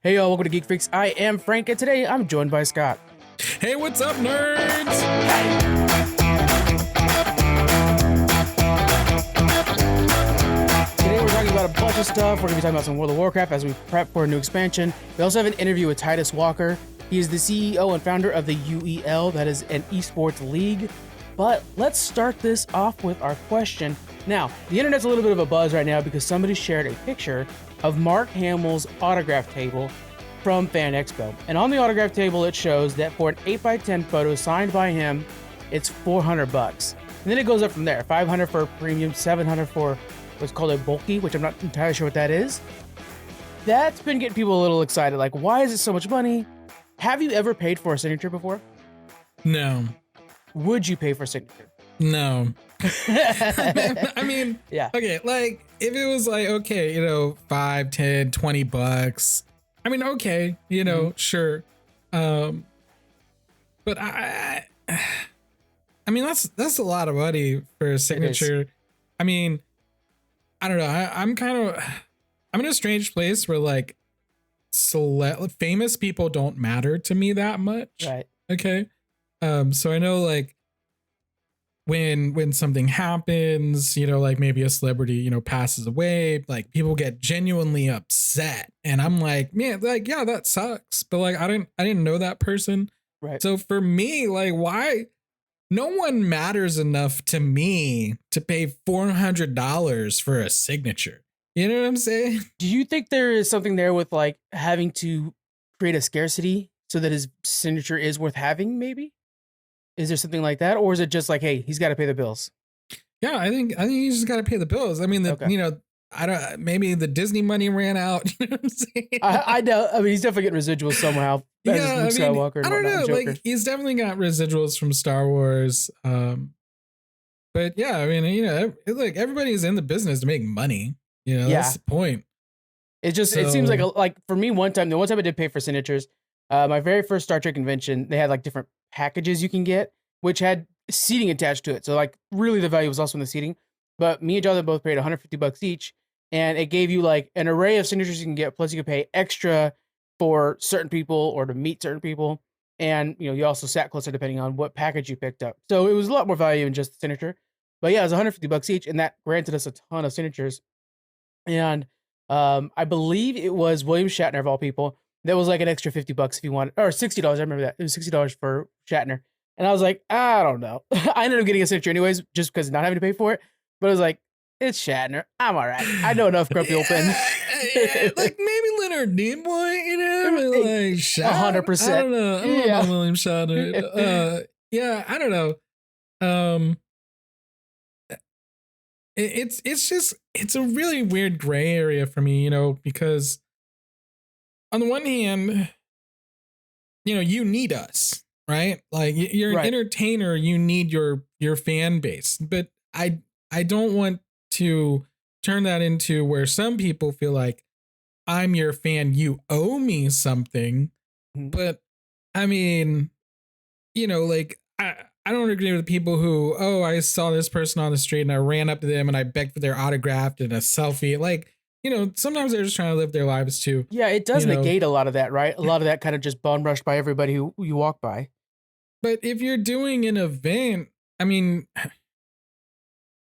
Hey y'all, welcome to Geek Freaks. I am Frank, and today I'm joined by Scott. Hey, what's up, nerds? Today we're talking about a bunch of stuff. We're going to be talking about some World of Warcraft as we prep for a new expansion. We also have an interview with Titus Walker. He is the CEO and founder of the UEL, that is an esports league. But let's start this off with our question. Now, the internet's a little bit of a buzz right now because somebody shared a picture of Mark Hamill's autograph table from Fan Expo. And on the autograph table, it shows that for an 8x10 photo signed by him, it's $400. And then it goes up from there. $500 for a premium, $700 for what's called a bulky, which I'm not entirely sure what that is. That's been getting people a little excited. Like, why is it so much money? Have you ever paid for a signature before? No. Would you pay for a signature? No. I mean, yeah. Okay, like, if it was like, okay, $5, $10, $20, I mean, okay, sure. But I mean, that's a lot of money for a signature. I mean, I don't know. I'm in a strange place where like famous people don't matter to me that much. Right. Okay. So I know like when something happens, like maybe a celebrity, passes away, like people get genuinely upset. And I'm like, man, like, yeah, that sucks. But like, I didn't know that person. Right. So for me, like, why? No one matters enough to me to pay $400 for a signature. You know what I'm saying? Do you think there is something there with like having to create a scarcity so that his signature is worth having, maybe? Is there something like that? Or is it just like, hey, he's got to pay the bills? Yeah, I think he's just got to pay the bills. I mean, maybe the Disney money ran out. You know what I'm saying? I know. I mean, he's definitely getting residuals somehow. Yeah, Luke Skywalker. I don't know. Like, he's definitely got residuals from Star Wars. But yeah, I mean, like everybody's in the business to make money. That's the point. It seems like for me, the one time I did pay for signatures, my very first Star Trek convention, they had like different packages you can get, which had seating attached to it. So like really the value was also in the seating. But me and Jonathan both paid $150 each, and it gave you like an array of signatures you can get. Plus you could pay extra for certain people or to meet certain people. And you also sat closer depending on what package you picked up. So it was a lot more value than just the signature. But yeah, it was $150 each, and that granted us a ton of signatures. And I believe it was William Shatner of all people. That was like an extra $50 if you wanted, or $60. I remember that. It was $60 for Shatner. And I was like, I don't know. I ended up getting a signature anyways, just because not having to pay for it. But I was like, it's Shatner. I'm all right. I know enough grumpy old pen. Like maybe Leonard Nimoy, like 100%. I don't know. I don't know William Shatner. Yeah, I don't know. It's a really weird gray area for me, because on the one hand, you need us, right? Like you're an entertainer, you need your fan base. But I don't want to turn that into where some people feel like I'm your fan, you owe me something. But I mean, like I don't agree with people who, I saw this person on the street and I ran up to them and I begged for their autograph and a selfie. Like, sometimes they're just trying to live their lives too. Yeah, it does negate a lot of that, right? A lot of that kind of just bum rushed by everybody who you walk by. But if you're doing an event, I mean,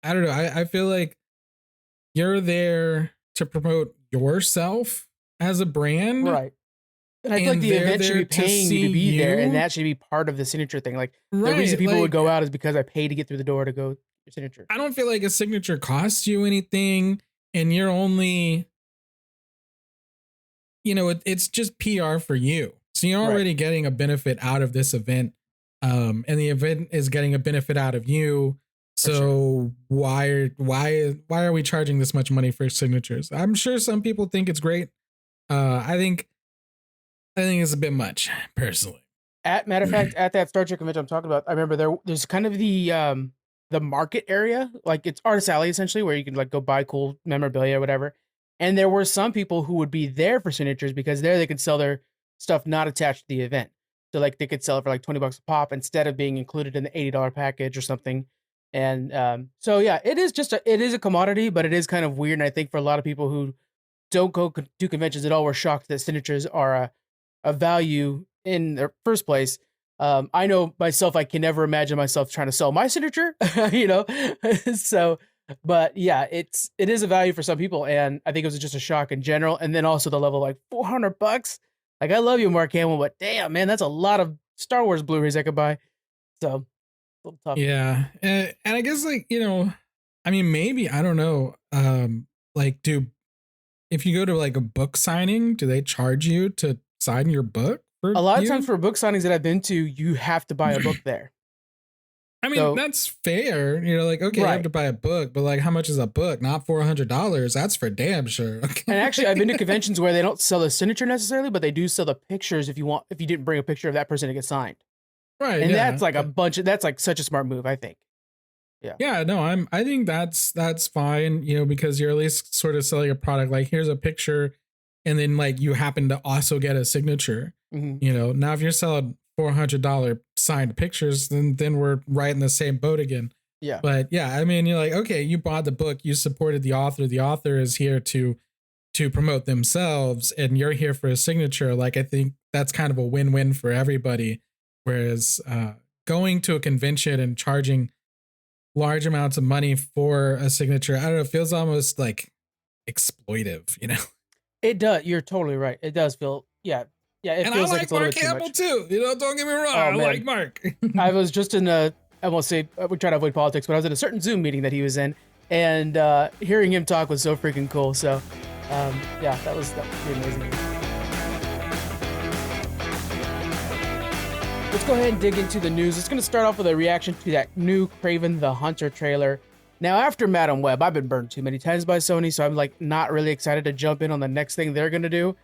I don't know. I feel like you're there to promote yourself as a brand. Right. And I feel like the event should be paying you to be there, and that should be part of the signature thing. Like the reason people would go out is because I paid to get through the door to go your signature. I don't feel like a signature costs you anything, and you're only, it's just PR for you. So you're already getting a benefit out of this event, and the event is getting a benefit out of you. So why are we charging this much money for signatures? I'm sure some people think it's great. I think it's a bit much, personally. Matter of fact, at that Star Trek convention I'm talking about, I remember there's kind of the market area, like it's Artist Alley essentially, where you can like go buy cool memorabilia or whatever. And there were some people who would be there for signatures because there they could sell their stuff not attached to the event. So like they could sell it for like $20 a pop instead of being included in the $80 package or something. And so yeah, it is a commodity, but it is kind of weird. And I think for a lot of people who don't go to conventions at all were shocked that signatures are a value in their first place. I know myself, I can never imagine myself trying to sell my signature, so, but yeah, it is a value for some people. And I think it was just a shock in general. And then also the level, like $400. Like, I love you, Mark Hamill, but damn, man, that's a lot of Star Wars Blu-rays I could buy. So, a little tough. Yeah. And I guess, like, I mean, maybe, I don't know. Like, if you go to like a book signing, do they charge you to sign your book? A lot of times for book signings that I've been to, you have to buy a book there. I mean, that's fair. Like, okay, I have to buy a book, but like, how much is a book? Not $400. That's for damn sure. Okay. And actually, I've been to conventions where they don't sell the signature necessarily, but they do sell the pictures if you didn't bring a picture of that person to get signed. Right. And that's like that's like such a smart move, I think. Yeah. Yeah, no, I think that's fine, because you're at least sort of selling a product. Like, here's a picture, and then like you happen to also get a signature. Mm-hmm. Now if you're selling $400 signed pictures, then we're right in the same boat again. Yeah. But yeah, I mean, you're like, okay, you bought the book, you supported the author. The author is here to promote themselves, and you're here for a signature. Like, I think that's kind of a win-win for everybody. Whereas going to a convention and charging large amounts of money for a signature, I don't know, it feels almost like exploitive, It does. You're totally right. It does feel, yeah. It and feels I like it's a little Mark bit too Hamill much. too. Don't get me wrong. I like Mark. I was just in I won't say, we try to avoid politics, but I was in a certain Zoom meeting that he was in, and hearing him talk was so freaking cool. So, yeah, that was pretty amazing. Let's go ahead and dig into the news. It's going to start off with a reaction to that new Kraven the Hunter trailer. Now, after Madam Web, I've been burned too many times by Sony, so I'm like not really excited to jump in on the next thing they're going to do.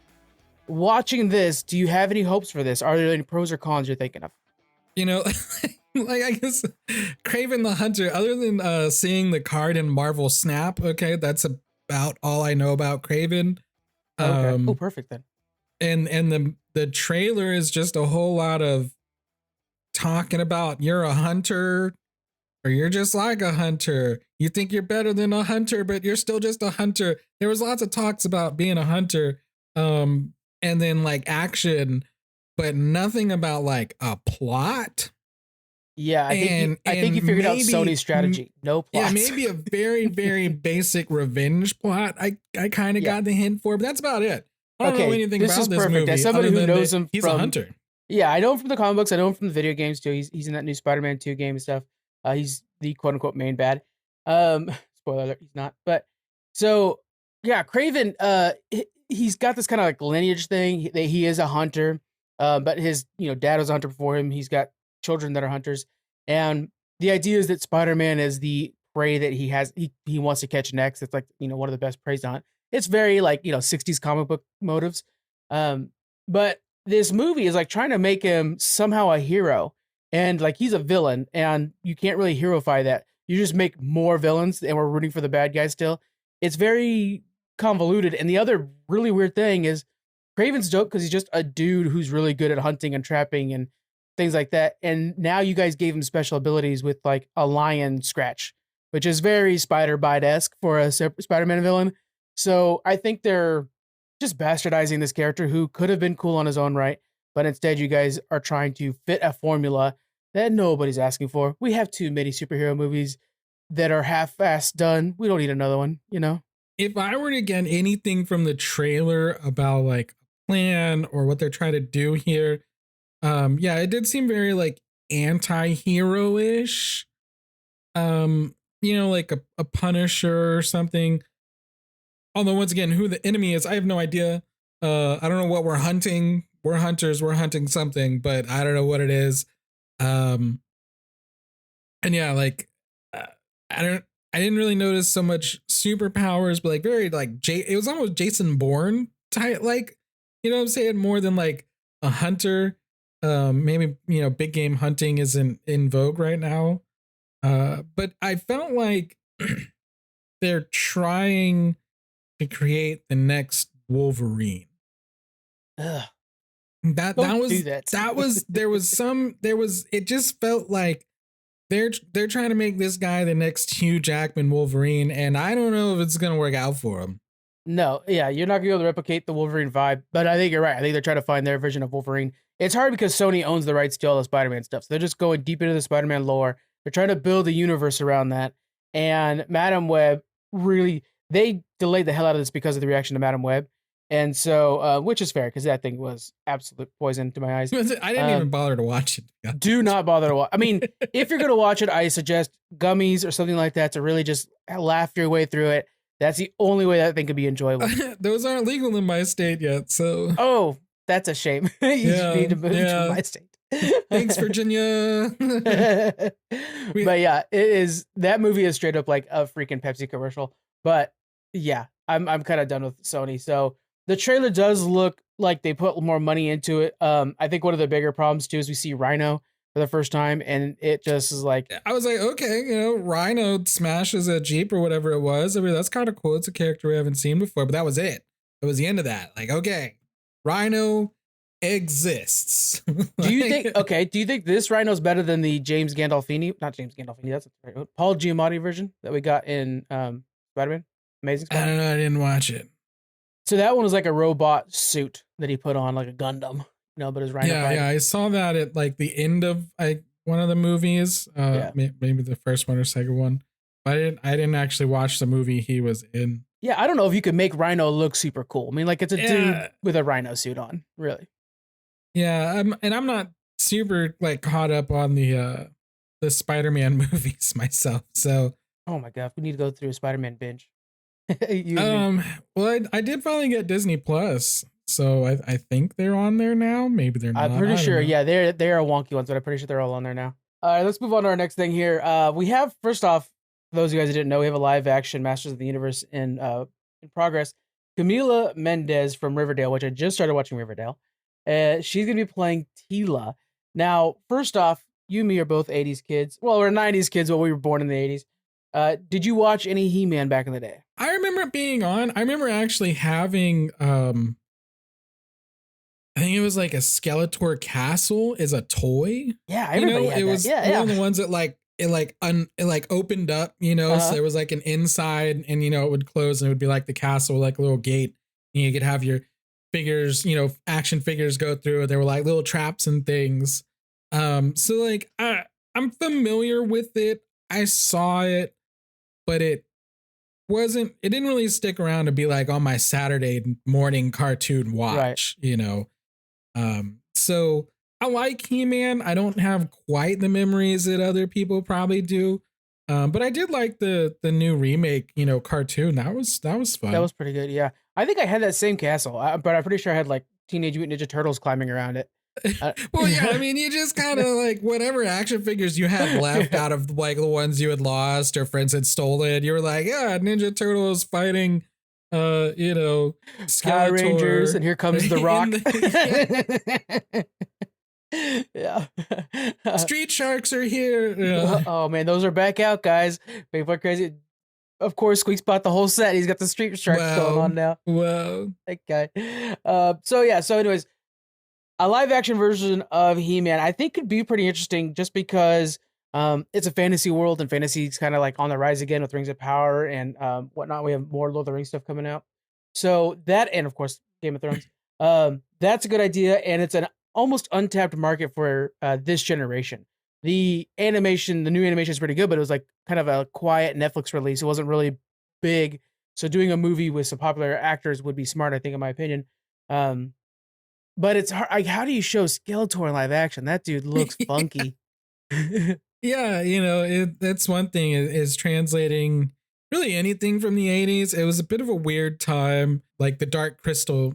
Watching this, do you have any hopes for this? Are there any pros or cons you're thinking of? Like, I guess Kraven the Hunter, other than seeing the card in Marvel Snap, okay, that's about all I know about Kraven. Okay. Oh, perfect then. And the trailer is just a whole lot of talking about you're a hunter, or you're just like a hunter. You think you're better than a hunter, but you're still just a hunter. There was lots of talks about being a hunter, and then like action, but nothing about like a plot. Yeah, I think you figured out Sony's strategy. No plot. Yeah, maybe a very, very basic revenge plot. I kind of got the hint for, but that's about it. I don't know anything about this movie. As somebody who knows him, he's a hunter. Yeah, I know him from the comic books. I know him from the video games too. He's in that new Spider-Man 2 game and stuff. He's the quote unquote main bad. Spoiler alert, he's not. But so yeah, Kraven. He's got this kind of like lineage thing. He is a hunter. But his dad was a hunter before him. He's got children that are hunters, and the idea is that Spider-Man is the prey that he has. He wants to catch next. It's like one of the best preys to hunt. It's very like 60s comic book motives. But this movie is like trying to make him somehow a hero, and like he's a villain, and you can't really heroify that. You just make more villains, and we're rooting for the bad guys still. It's very convoluted. And the other really weird thing is Kraven's dope because he's just a dude who's really good at hunting and trapping and things like that. And now you guys gave him special abilities with like a lion scratch, which is very Spider-Bite-esque for a Spider-Man villain. So I think they're just bastardizing this character who could have been cool on his own right, but instead you guys are trying to fit a formula that nobody's asking for. We have too many superhero movies that are half-assed done. We don't need another one, If I were to get anything from the trailer about like plan or what they're trying to do here, it did seem very like anti-hero-ish. Like a Punisher or something. Although once again, who the enemy is, I have no idea. I don't know what we're hunting. We're hunters. We're hunting something, but I don't know what it is. And yeah, like I didn't really notice so much superpowers, but like very like it was almost Jason Bourne type, like what I'm saying, more than like a hunter. Maybe big game hunting isn't in vogue right now. But I felt like they're trying to create the next Wolverine. Ugh. It just felt like they're trying to make this guy the next Hugh Jackman Wolverine, and I don't know if it's gonna work out for him. No, yeah, you're not gonna be able to replicate the Wolverine vibe, but I think you're right. I think they're trying to find their version of Wolverine. It's hard because Sony owns the rights to all the Spider-Man stuff, so they're just going deep into the Spider-Man lore. They're trying to build a universe around that, and Madam Web really they delayed the hell out of this because of the reaction to Madam Web, and so which is fair because that thing was absolute poison to my eyes. I didn't even bother to watch it. Do not bother to watch. I mean, if you're gonna watch it, I suggest gummies or something like that to really just laugh your way through it. That's the only way that thing could be enjoyable. Those aren't legal in my state yet, so. Oh, that's a shame. You need to move to my state. Thanks, Virginia. But yeah, it is. That movie is straight up like a freaking Pepsi commercial. But yeah, I'm kind of done with Sony. So the trailer does look like they put more money into it. I think one of the bigger problems too is we see Rhino for the first time, and it just is like, I was like, okay, Rhino smashes a Jeep or whatever it was. I mean, that's kind of cool. It's a character we haven't seen before, but that was it. That was the end of that. Like, okay, Rhino exists. Do you think this Rhino's better than the James Gandolfini? Not James Gandolfini, that's Paul Giamatti version that we got in Spider-Man? Amazing Spider-Man? I don't know, I didn't watch it. So that one was like a robot suit that he put on, like a Gundam. But his Rhino. Yeah, I saw that at like the end of one of the movies. Maybe the first one or second one. But I didn't actually watch the movie he was in. Yeah, I don't know if you could make Rhino look super cool. I mean, like it's a dude with a Rhino suit on, really. Yeah, I'm not super like caught up on the Spider-Man movies myself. So. Oh my god, we need to go through a Spider-Man binge. Well, I did finally get Disney Plus. So I think they're on there now. Maybe they're not. I'm pretty sure. Yeah, they are wonky ones, but I'm pretty sure they're all on there now. All right, let's move on to our next thing here. We have, first off, for those of you guys who didn't know, we have a live action Masters of the Universe in progress. Camila Mendez from Riverdale, which I just started watching Riverdale. She's going to be playing Tila. Now, first off, you and me are both 80s kids. Well, we're 90s kids, but we were born in the 80s. Did you watch any He-Man back in the day? I remember it being on. I remember actually having... I think it was like a Skeletor castle is a toy. Yeah, everybody had it was that. one of the ones that it opened up, so there was like an inside and it would close and it would be like the castle, like a little gate. And you could have your figures, action figures go through. There were like little traps and things. So like I'm familiar with it. I saw it, but it didn't really stick around to be like on my Saturday morning cartoon watch, right. So I like He-Man. I don't have quite the memories that other people probably do. But I did like the new remake, cartoon. That was fun. That was pretty good. Yeah. I think I had that same castle, but I'm pretty sure I had like Teenage Mutant Ninja Turtles climbing around it. Well, yeah, I mean, you just kind of like whatever action figures you had left out of like the ones you had lost or friends had stolen, you were like, yeah, Ninja Turtles fighting Skeletor. Power Rangers, and here comes the Rock. Yeah. Street Sharks are here. Yeah. Oh man, those are back out, guys. Big Boy Crazy. Of course, Squeak's bought the whole set. He's got the Street Sharks going on now. Wow. That guy. So anyways, a live action version of He-Man I think could be pretty interesting just because it's a fantasy world and fantasy's kind of like on the rise again with Rings of Power and whatnot. We have more Lord of the Rings stuff coming out. So that, and of course, Game of Thrones. That's a good idea, and it's an almost untapped market for this generation. The new animation is pretty good, but it was like kind of a quiet Netflix release. It wasn't really big. So doing a movie with some popular actors would be smart, I think, in my opinion. But it's hard. Like, how do you show Skeletor in live action? That dude looks funky. Yeah, that's one thing is translating really anything from the 80s. It was a bit of a weird time, like the Dark Crystal,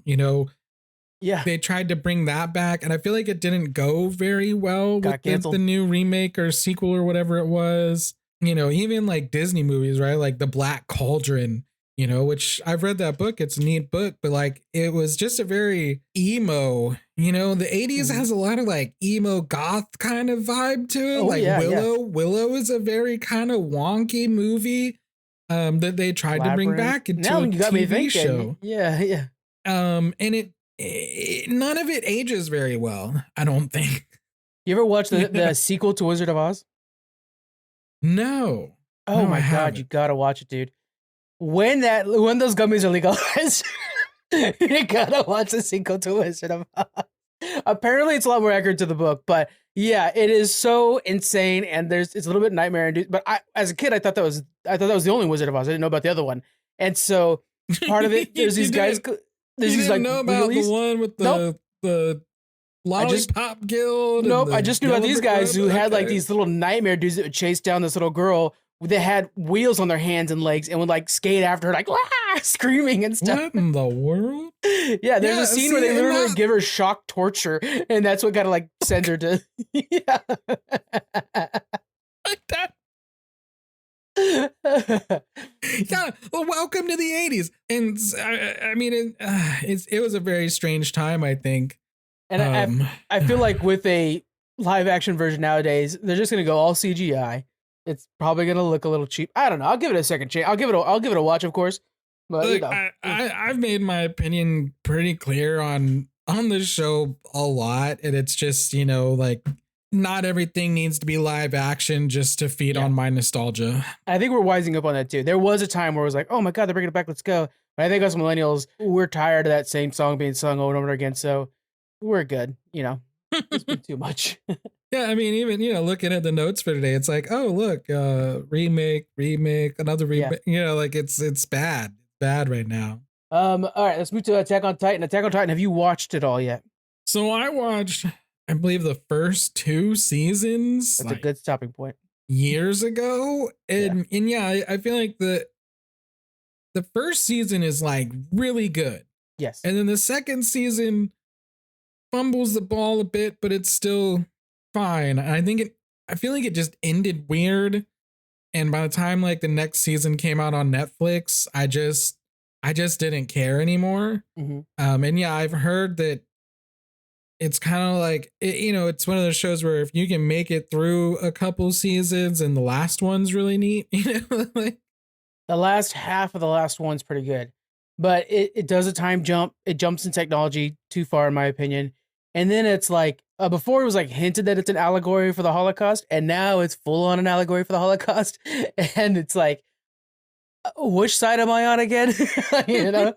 Yeah. They tried to bring that back, and I feel like it didn't go very well with the new remake or sequel or whatever it was. Even like Disney movies, right? Like The Black Cauldron, which I've read that book. It's a neat book, but like it was just a very emo, the 80s has a lot of like emo goth kind of vibe to it. Willow is a very kind of wonky movie that they tried to bring back into a TV show. Yeah. And none of it ages very well, I don't think. You ever watch the sequel to Wizard of Oz? No. Oh my God, you gotta watch it, dude. when those gummies are legalized, you gotta watch the sequel to Wizard of Oz. Apparently, it's a lot more accurate to the book, but yeah, it is so insane, and it's a little bit nightmare induced. But as a kid, I thought that was the only Wizard of Oz. I didn't know about the other one, and so part of it, there's these guys. There's these like know about the one with the Lollipop Guild. Nope, I just knew about these guys who had like these little nightmare dudes that would chase down this little girl. They had wheels on their hands and legs and would like skate after her, like screaming and stuff. What in the world? Yeah, there's a scene where they literally give her shock torture, and that's what kind of like sends her to. Yeah. Like that. Yeah, well, welcome to the 80s. And I mean, it was a very strange time, I think. And I feel like with a live action version nowadays, they're just gonna go all CGI. It's probably gonna look a little cheap. I don't know. I'll give it a second chance. I'll give it a watch, of course. But look, I've made my opinion pretty clear on this show a lot, and it's just, you know, like, not everything needs to be live action just to feed on my nostalgia. I think we're wising up on that too. There was a time where it was like, oh my god, they're bringing it back, let's go. But I think us millennials, we're tired of that same song being sung over and over again. So we're good, you know. It's been too much. Yeah, I mean, even, you know, looking at the notes for today, it's like, oh look, remake, another remake. You know, like it's bad right now. All right, let's move to Attack on Titan. Attack on Titan, have you watched it all yet? So I watched, I believe, the first 2 seasons. That's like a good stopping point. Years ago, and I feel like the first season is like really good. Yes, and then the second season fumbles the ball a bit, but it's still fine. I feel like it just ended weird. And by the time like the next season came out on Netflix, I just didn't care anymore. Mm-hmm. And yeah, I've heard that it's kind of like, you know, it's one of those shows where if you can make it through a couple seasons and the last one's really neat, you know, like the last half of the last one's pretty good, but it does a time jump. It jumps in technology too far, in my opinion. And then it's like, before it was like hinted that it's an allegory for the Holocaust, and now it's full on an allegory for the Holocaust. And it's like, which side am I on again? You know?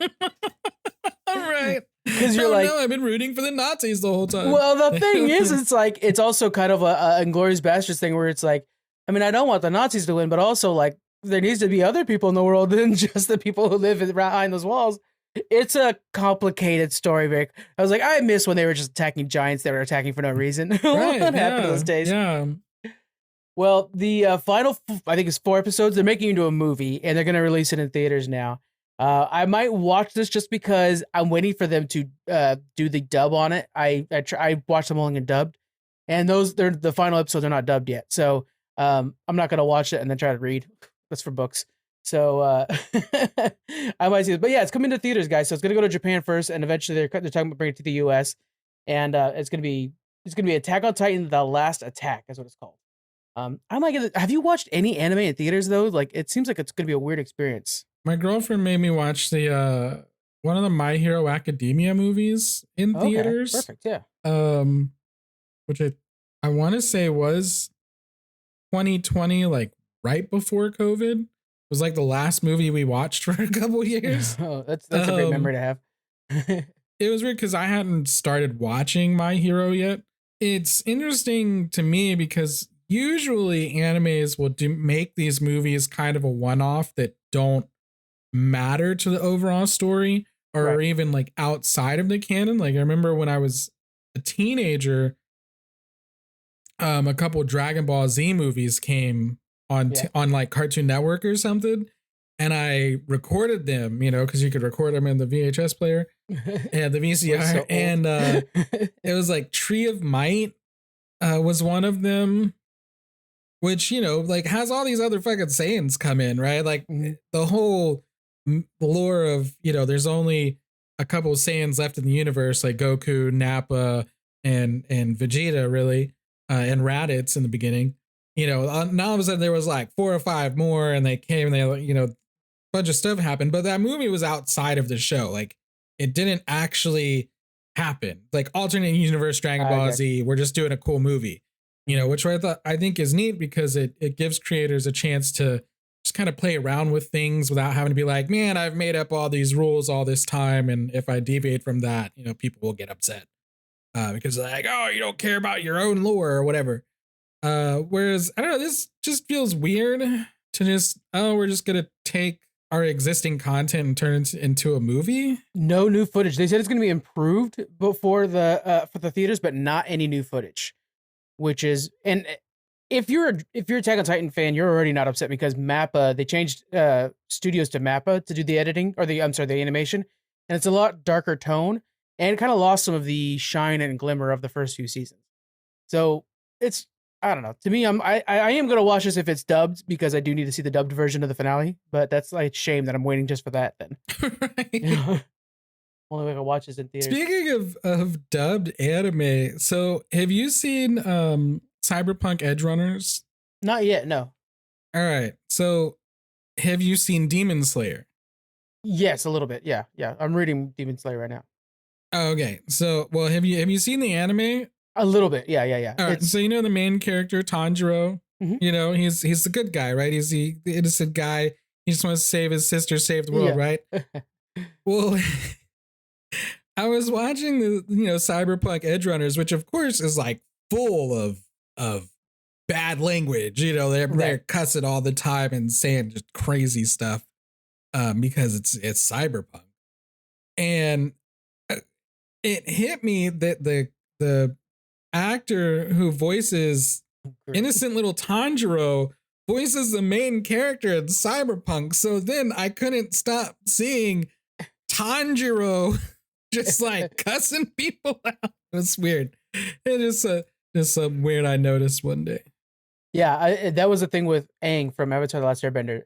All right. Because you're like, no, I've been rooting for the Nazis the whole time. Well, the thing is, it's like, it's also kind of a Inglourious Basterds thing where it's like, I mean, I don't want the Nazis to win, but also like, there needs to be other people in the world than just the people who live behind those walls. It's a complicated story, Vic. I was like, I miss when they were just attacking giants that were attacking for no reason. What happened to those days? Yeah. Well, the final, I think it's 4 episodes. They're making it into a movie, and they're going to release it in theaters now. I might watch this just because I'm waiting for them to do the dub on it. I watched them only in dubbed, and they're the final episodes are not dubbed yet. So I'm not going to watch it and then try to read. That's for books. So I might see it, but yeah, it's coming to theaters, guys. So it's gonna go to Japan first, and eventually they're talking about bringing it to the U.S. And it's gonna be Attack on Titan: The Last Attack, is what it's called. I'm like, have you watched any anime in theaters though? Like, it seems like it's gonna be a weird experience. My girlfriend made me watch the one of the My Hero Academia movies in theaters. Perfect, yeah. Which I want to say was 2020, like right before COVID. Was like the last movie we watched for a couple years. Oh, that's a great memory to have. It was weird because I hadn't started watching My Hero yet. It's interesting to me because usually animes will make these movies kind of a one-off that don't matter to the overall story or even like outside of the canon. Like I remember when I was a teenager, a couple Dragon Ball Z movies came on like Cartoon Network or something, and I recorded them, you know, because you could record them in the VHS player and the VCR. So and it was like Tree of Might was one of them, which, you know, like has all these other fucking Saiyans come in, right? Like the whole lore of, you know, there's only a couple of Saiyans left in the universe, like Goku, Nappa, and Vegeta, really, and Raditz in the beginning. You know, now all of a sudden there was like 4 or 5 more, and they came and they, you know, a bunch of stuff happened. But that movie was outside of the show. Like it didn't actually happen. Like alternate universe Dragon Ball Z, we're just doing a cool movie, you know, which I think is neat because it gives creators a chance to just kind of play around with things without having to be like, man, I've made up all these rules all this time, and if I deviate from that, you know, people will get upset because they're like, oh, you don't care about your own lore or whatever. Whereas I don't know, this just feels weird to just, oh, we're just gonna take our existing content and turn it into a movie. No new footage. They said it's going to be improved before the for the theaters, but not any new footage. Which is, and if you're Attack on Titan fan, you're already not upset because Mappa, they changed studios to Mappa to do the editing or the animation, and it's a lot darker tone and kind of lost some of the shine and glimmer of the first few seasons. So it's, I don't know. To me, I am gonna watch this if it's dubbed because I do need to see the dubbed version of the finale. But that's like a shame that I'm waiting just for that. Then, right. Only way I can watch this in theaters. Speaking of dubbed anime, so have you seen Cyberpunk Edgerunners? Not yet. No. All right. So have you seen Demon Slayer? Yes, a little bit. Yeah. I'm reading Demon Slayer right now. Oh, okay. So, well, have you seen the anime? A little bit, yeah. All right, so you know the main character Tanjiro. Mm-hmm. You know he's the good guy, right? He's the innocent guy. He just wants to save his sister, save the world, right? Well, I was watching the Cyberpunk Edgerunners, which of course is like full of bad language. You know they're cussing all the time and saying just crazy stuff because it's cyberpunk, and it hit me that the actor who voices innocent little Tanjiro voices the main character in Cyberpunk. So then I couldn't stop seeing Tanjiro just like cussing people out. It was weird. It is just some weird I noticed one day. Yeah, that was the thing with Aang from Avatar: The Last Airbender.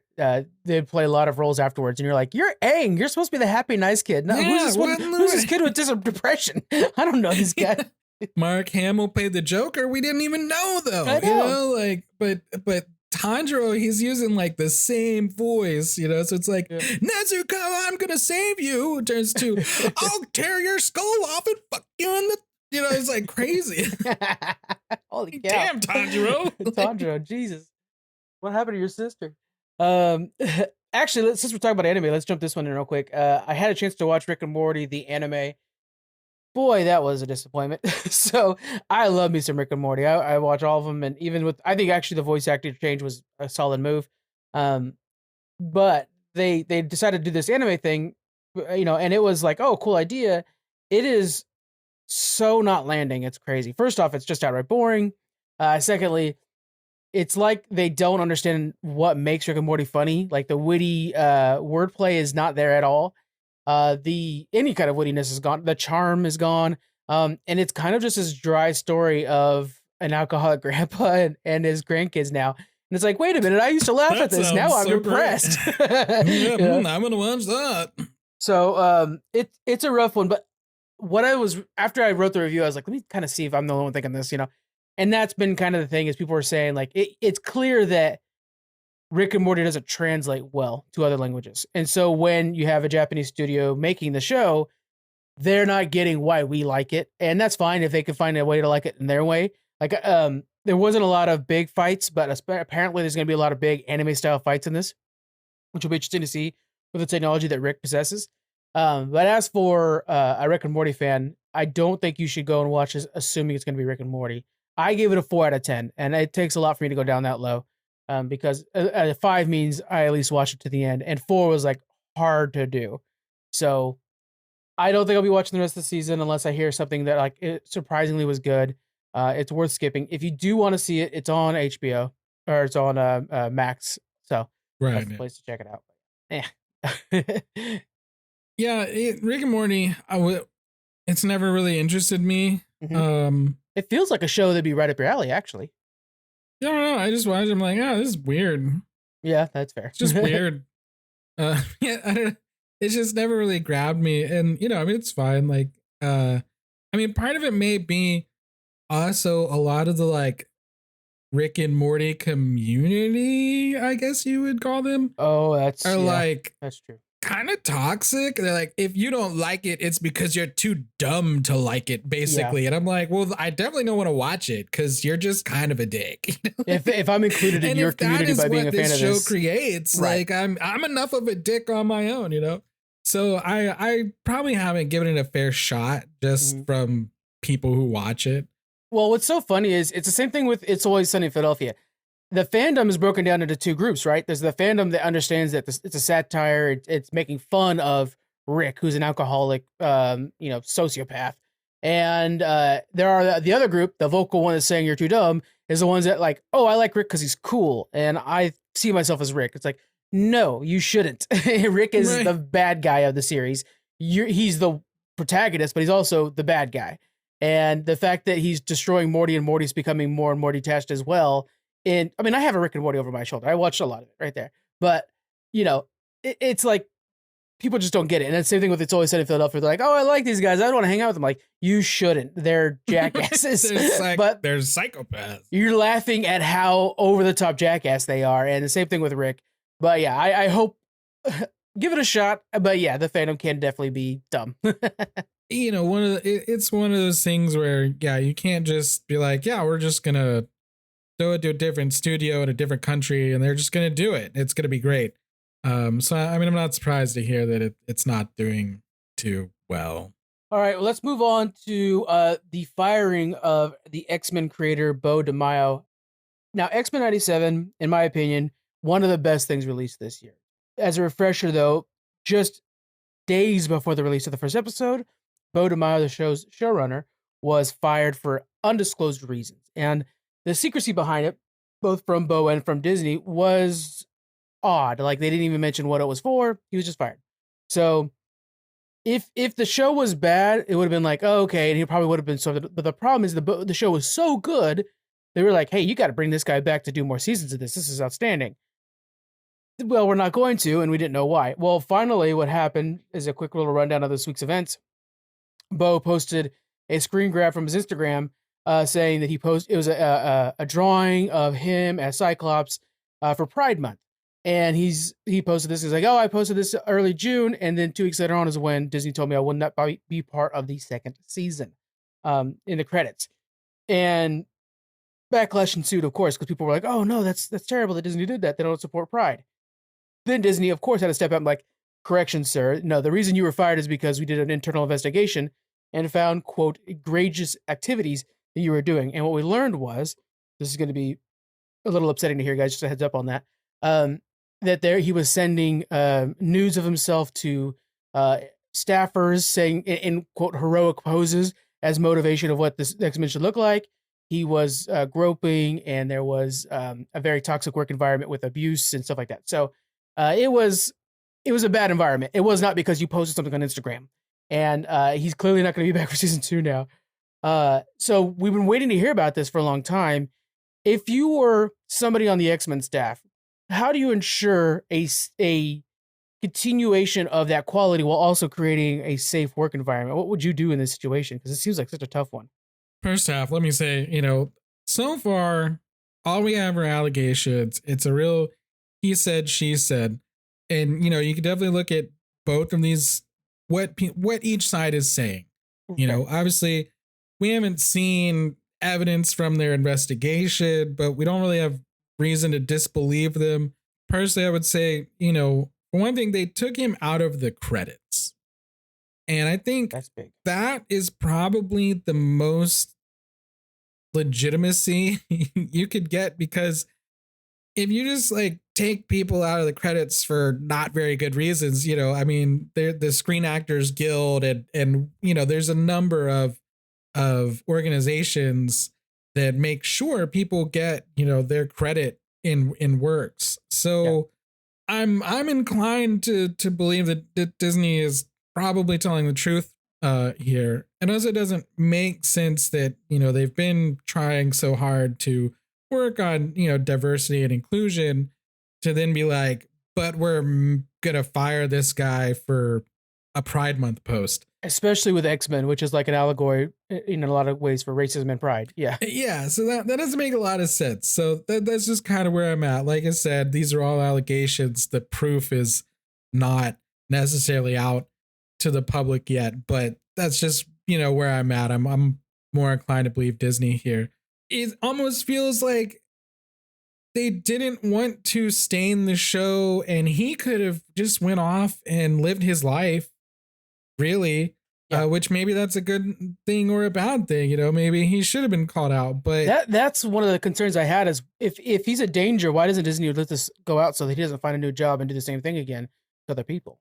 They'd play a lot of roles afterwards, and you're like, "You're Aang. You're supposed to be the happy, nice kid. No, who's this kid with depression? I don't know this guy." Mark Hamill played the Joker. We didn't even know though. I know. But Tanjiro, he's using like the same voice, so it's like, Nezuko, I'm gonna save you. It turns to, I'll tear your skull off and fuck you in the, it's like crazy. Holy cow. Damn, Tanjiro. Tanjiro, Jesus. What happened to your sister? Actually, since we're talking about anime, let's jump this one in real quick. I had a chance to watch Rick and Morty, the anime. Boy, that was a disappointment. So I love me some Rick and Morty. I watch all of them, and even with, I think actually the voice actor change was a solid move. But they decided to do this anime thing, and it was like, oh, cool idea. It is so not landing. It's crazy. First off, it's just outright boring. Secondly, it's like they don't understand what makes Rick and Morty funny. Like the witty wordplay is not there at all. Any kind of wittiness is gone. The charm is gone. And it's kind of just this dry story of an alcoholic grandpa and his grandkids now. And it's like, wait a minute, I used to laugh at this. Now I'm depressed. I'm gonna watch that. So it's a rough one, but after I wrote the review, I was like, let me kind of see if I'm the only one thinking this, And that's been kind of the thing, is people are saying like it's clear that Rick and Morty doesn't translate well to other languages. And so when you have a Japanese studio making the show, they're not getting why we like it. And that's fine if they can find a way to like it in their way. Like, there wasn't a lot of big fights, but apparently there's going to be a lot of big anime style fights in this, which will be interesting to see with the technology that Rick possesses. But as for a Rick and Morty fan, I don't think you should go and watch this assuming it's going to be Rick and Morty. I gave it a 4 out of 10, and it takes a lot for me to go down that low. Because 5 means I at least watch it to the end, and 4 was like hard to do. So I don't think I'll be watching the rest of the season unless I hear something that like it surprisingly was good. It's worth skipping. If you do want to see it, it's on HBO or it's on Max. So that's the place to check it out. Yeah, Rick and Morty. It's never really interested me. Mm-hmm. It feels like a show that'd be right up your alley, actually. I don't know. I just watched it. I'm like, oh, this is weird. Yeah, that's fair. It's just weird. I don't. It's just never really grabbed me, and it's fine. Like, part of it may be also a lot of the like Rick and Morty community, I guess you would call them. Oh, that's true. kind of toxic. They're like, if you don't like it, it's because you're too dumb to like it, basically. And I'm like, well, I definitely don't want to watch it because you're just kind of a dick. If I'm included in your community by being a fan of this, show creates, like I'm enough of a dick on my own, So I probably haven't given it a fair shot just from people who watch it. Well, what's so funny is it's the same thing with It's Always Sunny in Philadelphia. The fandom is broken down into two groups, right? There's the fandom that understands that it's a satire. It's making fun of Rick, who's an alcoholic, sociopath. And there are the other group, the vocal one that's saying you're too dumb, is the ones that like, oh, I like Rick because he's cool. And I see myself as Rick. It's like, no, you shouldn't. Rick is the bad guy of the series. He's the protagonist, but he's also the bad guy. And the fact that he's destroying Morty and Morty's becoming more and more detached as well. And I mean, I have a Rick and Morty over my shoulder. I watched a lot of it right there. But, it's like people just don't get it. And the same thing with It's Always Sunny in Philadelphia. They're like, oh, I like these guys. I don't want to hang out with them. Like, you shouldn't. They're jackasses. But they're psychopaths. You're laughing at how over-the-top jackass they are. And the same thing with Rick. But yeah, I hope, give it a shot. But yeah, the fandom can definitely be dumb. It's one of those things where, you can't just be like, we're just going to throw it to a different studio in a different country and they're just going to do it. It's going to be great. So, I mean, I'm not surprised to hear that it's not doing too well. All right, well, let's move on to the firing of the X-Men creator, Beau DeMaio. Now, X-Men 97, in my opinion, one of the best things released this year. As a refresher, though, just days before the release of the first episode, Beau DeMaio, the show's showrunner, was fired for undisclosed reasons. And the secrecy behind it, both from Beau and from Disney, was odd. Like, they didn't even mention what it was for. He was just fired. So if the show was bad, it would have been like, oh, okay, and he probably would have been sorted. But the problem is the show was so good, they were like, hey, you got to bring this guy back to do more seasons of this. This is outstanding. Well, we're not going to, and we didn't know why. Well, finally, what happened is a quick little rundown of this week's events. Beau posted a screen grab from his Instagram saying that it was a drawing of him as Cyclops for Pride Month. And he posted this. He's like, oh, I posted this early June. And then 2 weeks later on is when Disney told me I would not be part of the second season in the credits. And backlash ensued, of course, because people were like, oh, no, that's terrible that Disney did that. They don't support Pride. Then Disney, of course, had to step up and like, correction, sir. No, the reason you were fired is because we did an internal investigation and found, quote, egregious activities that you were doing. And what we learned was, this is going to be a little upsetting to hear, guys, just a heads up on that, that he was sending nudes of himself to staffers saying, in quote, heroic poses as motivation of what this X-Men should look like. He was groping, and there was a very toxic work environment with abuse and stuff like that. So it was a bad environment. It was not because you posted something on Instagram. And he's clearly not going to be back for season 2 now. So we've been waiting to hear about this for a long time. If you were somebody on the X-Men staff, how do you ensure a continuation of that quality while also creating a safe work environment? What would you do in this situation? Because it seems like such a tough one. First half, let me say, so far, all we have are allegations. It's a real he said, she said. And, you can definitely look at both of these, what each side is saying. Obviously, we haven't seen evidence from their investigation, but we don't really have reason to disbelieve them. Personally, I would say, for one thing, they took him out of the credits. And I think that's big. That is probably the most legitimacy you could get, because if you just like take people out of the credits for not very good reasons, they're the Screen Actors Guild and there's a number of organizations that make sure people get, their credit in works. So yeah. I'm inclined to believe that Disney is probably telling the truth here. And also, it doesn't make sense that, they've been trying so hard to work on, diversity and inclusion to then be like, but we're gonna fire this guy for a Pride Month post. Especially with X-Men, which is like an allegory in a lot of ways for racism and pride. Yeah. Yeah. So that doesn't make a lot of sense. So that's just kind of where I'm at. Like I said, these are all allegations. The proof is not necessarily out to the public yet, but that's just, where I'm at. I'm more inclined to believe Disney here. It almost feels like they didn't want to stain the show, and he could have just went off and lived his life, really. Yeah. Which maybe that's a good thing or a bad thing. Maybe he should have been called out. But that's one of the concerns I had is if he's a danger, why doesn't Disney let this go out so that he doesn't find a new job and do the same thing again to other people?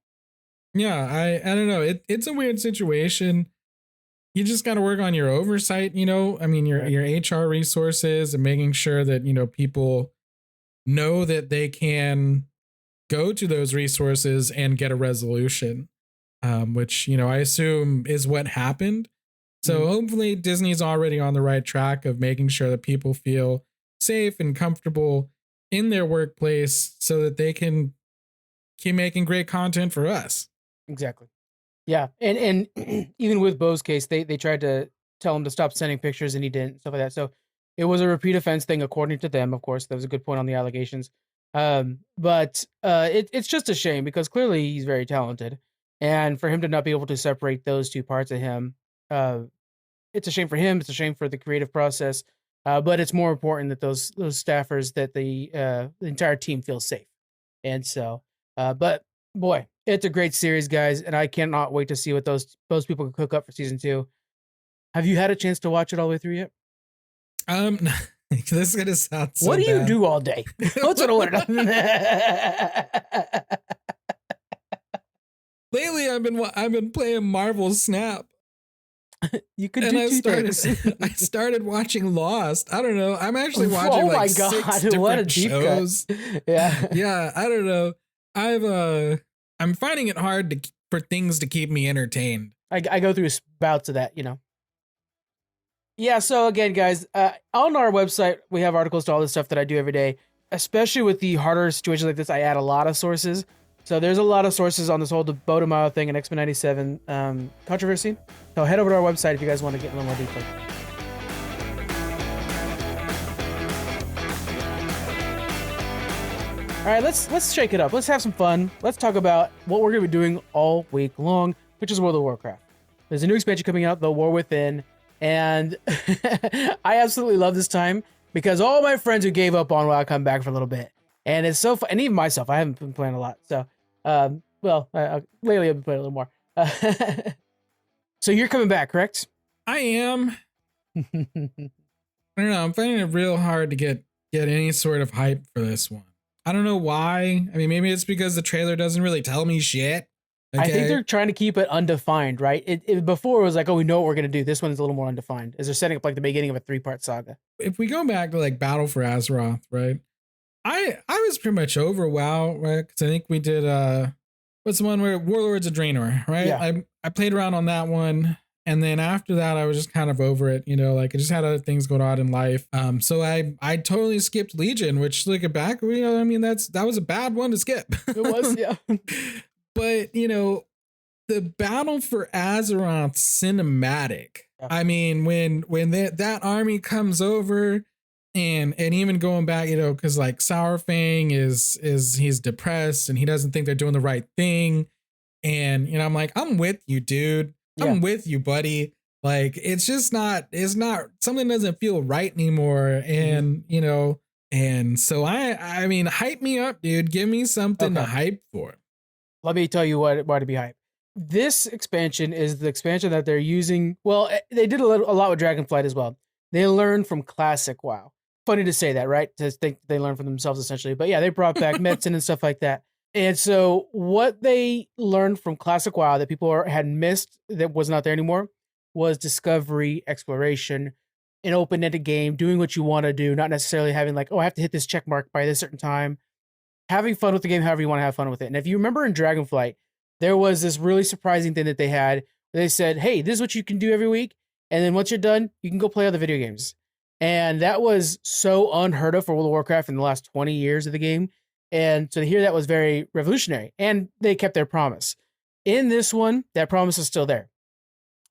Yeah, I don't know. It's a weird situation. You just got to work on your oversight. Your HR resources and making sure that people know that they can go to those resources and get a resolution. Which, I assume is what happened. So hopefully Disney's already on the right track of making sure that people feel safe and comfortable in their workplace so that they can keep making great content for us. Exactly. Yeah. And even with Bo's case, they tried to tell him to stop sending pictures and he didn't, stuff like that. So it was a repeat offense thing, according to them. Of course, that was a good point on the allegations. But it's just a shame because clearly he's very talented. And for him to not be able to separate those two parts of him, it's a shame for him. It's a shame for the creative process. But it's more important that those staffers, that the entire team feels safe. And so, but boy, it's a great series, guys, and I cannot wait to see what those people can cook up for season 2. Have you had a chance to watch it all the way through yet? This is gonna sound so What do bad. you do all day? What's what I want to know. Lately, I've been playing Marvel Snap. You could do two things. I started watching Lost. I don't know. I'm actually watching like 6 different shows. Yeah, yeah. I don't know. I'm finding it hard for things to keep me entertained. I go through bouts of that, Yeah. So again, guys, on our website we have articles to all the stuff that I do every day. Especially with the harder situations like this, I add a lot of sources. So there's a lot of sources on this whole Bow Mile thing and X-Men 97 controversy. So head over to our website if you guys want to get a little more deeply. All right, let's shake it up. Let's have some fun. Let's talk about what we're going to be doing all week long, which is World of Warcraft. There's a new expansion coming out, The War Within, and I absolutely love this time because all my friends who gave up on WoW come back for a little bit. And it's so fun. And even myself, I haven't been playing a lot. So, lately I've been playing a little more. So you're coming back, correct? I am. I don't know. I'm finding it real hard to get any sort of hype for this one. I don't know why. I mean, maybe it's because the trailer doesn't really tell me shit. Okay? I think they're trying to keep it undefined, right? Before it was like, oh, we know what we're going to do. This one's a little more undefined, as they're setting up like the beginning of a 3-part saga. If we go back to like Battle for Azeroth, right? I was pretty much over WoW, right? Because I think we did what's the one where Warlords of Draenor, right? Yeah. I played around on that one, and then after that, I was just kind of over it. Like I just had other things going on in life. So I totally skipped Legion, which looking back, I mean that was a bad one to skip. It was, yeah. But the Battle for Azeroth cinematic. Yeah. I mean, when that army comes over. And even going back, because like Sourfang he's depressed and he doesn't think they're doing the right thing. And, I'm like, I'm with you, dude. I'm with you, buddy. Like, it's not, something doesn't feel right anymore. And, and so I mean, hype me up, dude. Give me something to hype for. Let me tell you why to be hyped. This expansion is the expansion that they're using. Well, they did a lot with Dragonflight as well. They learned from classic WoW. Funny to say that, right? To think they learned from themselves essentially. But yeah, they brought back medicine and stuff like that. And so what they learned from classic WoW that people had missed that was not there anymore was discovery, exploration, an open-ended game, doing what you want to do, not necessarily having like, oh, I have to hit this check mark by this certain time. Having fun with the game however you want to have fun with it. And if you remember in Dragonflight, there was this really surprising thing that they had. They said, hey, this is what you can do every week. And then once you're done, you can go play other video games. And that was so unheard of for World of Warcraft in the last 20 years of the game. And so to hear that was very revolutionary. And they kept their promise. In this one, that promise is still there.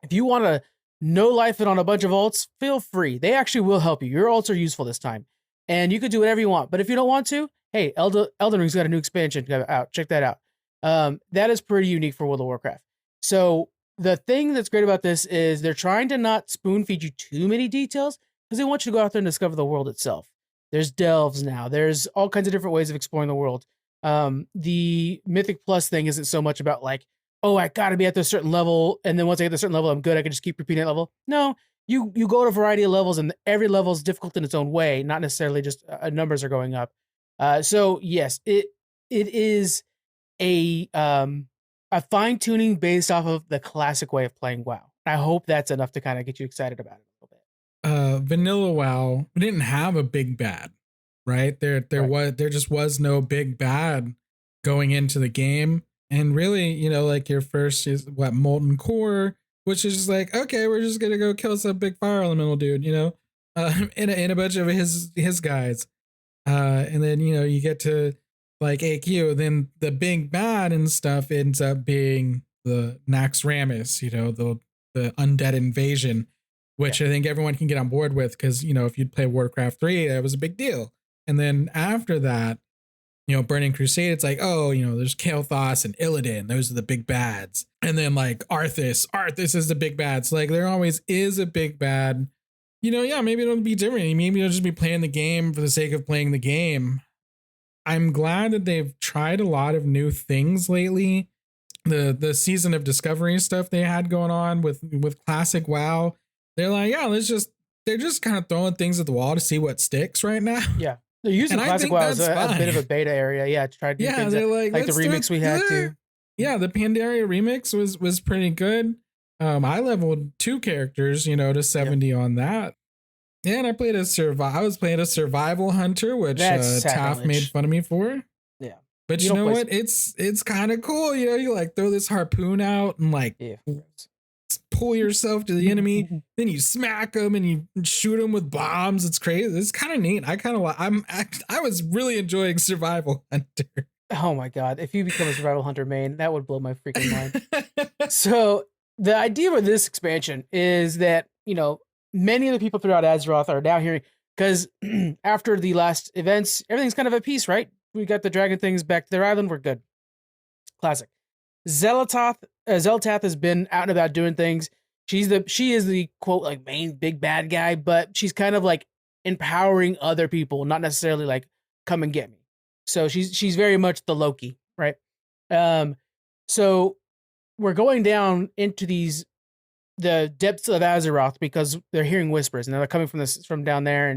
If you want to no-life it on a bunch of alts, feel free. They actually will help you. Your alts are useful this time. And you could do whatever you want. But if you don't want to, hey, Elden Ring's got a new expansion out. Check that out. That is pretty unique for World of Warcraft. So the thing that's great about this is they're trying to not spoon feed you too many details because they want you to go out there and discover the world itself. There's delves now. There's all kinds of different ways of exploring the world. The Mythic Plus thing isn't so much about like, oh, I got to be at this certain level, and then once I get to a certain level, I'm good. I can just keep repeating that level. No, you go to a variety of levels, and every level is difficult in its own way. Not necessarily just numbers are going up. So yes, it is a fine tuning based off of the classic way of playing WoW. I hope that's enough to kind of get you excited about it a little bit. Vanilla WoW didn't have a big bad, right? There just was no big bad going into the game. And really, you know, like your first is what, Molten Core, which is just like, okay, we're just gonna go kill some big fire elemental dude, you know, in a bunch of his guys. And then, you know, you get to like AQ, then the big bad and stuff ends up being the Naxxramas, you know, the undead invasion, which I think everyone can get on board with because, you know, if you'd play Warcraft 3, that was a big deal. And then after that, you know, Burning Crusade, it's like, oh, you know, there's Kael'thas and Illidan. Those are the big bads. And then like Arthas is the big bad. So like there always is a big bad. You know, yeah, maybe it'll be different. Maybe you'll just be playing the game for the sake of playing the game. I'm glad that they've tried a lot of new things lately. The season of discovery stuff they had going on with classic WoW. They're like, yeah, they're just kind of throwing things at the wall to see what sticks right now. Yeah. They're using classic WoW as a bit of a beta area. Yeah. To try to do things like the remix we had to. Yeah. The Pandaria remix was pretty good. I leveled 2 characters, you know, to 70 on that. Yeah, and I was playing a survival hunter, which Taff made fun of me for. Yeah. But you know what? It's kind of cool. You know, you like throw this harpoon out and like pull yourself to the enemy, then you smack them and you shoot them with bombs. It's crazy. It's kind of neat. I was really enjoying survival hunter. Oh my God. If you become a survival hunter main, that would blow my freaking mind. So the idea with this expansion is that, you know, many of the people throughout Azeroth are now hearing, because after the last events, everything's kind of at peace, right? We got the dragon things back to their island. We're good. Classic. Xel'Tath has been out and about doing things. She is the quote like main big bad guy, but she's kind of like empowering other people, not necessarily like come and get me. So she's very much the Loki, right? So we're going down into the depths of Azeroth because they're hearing whispers and they're coming from down there,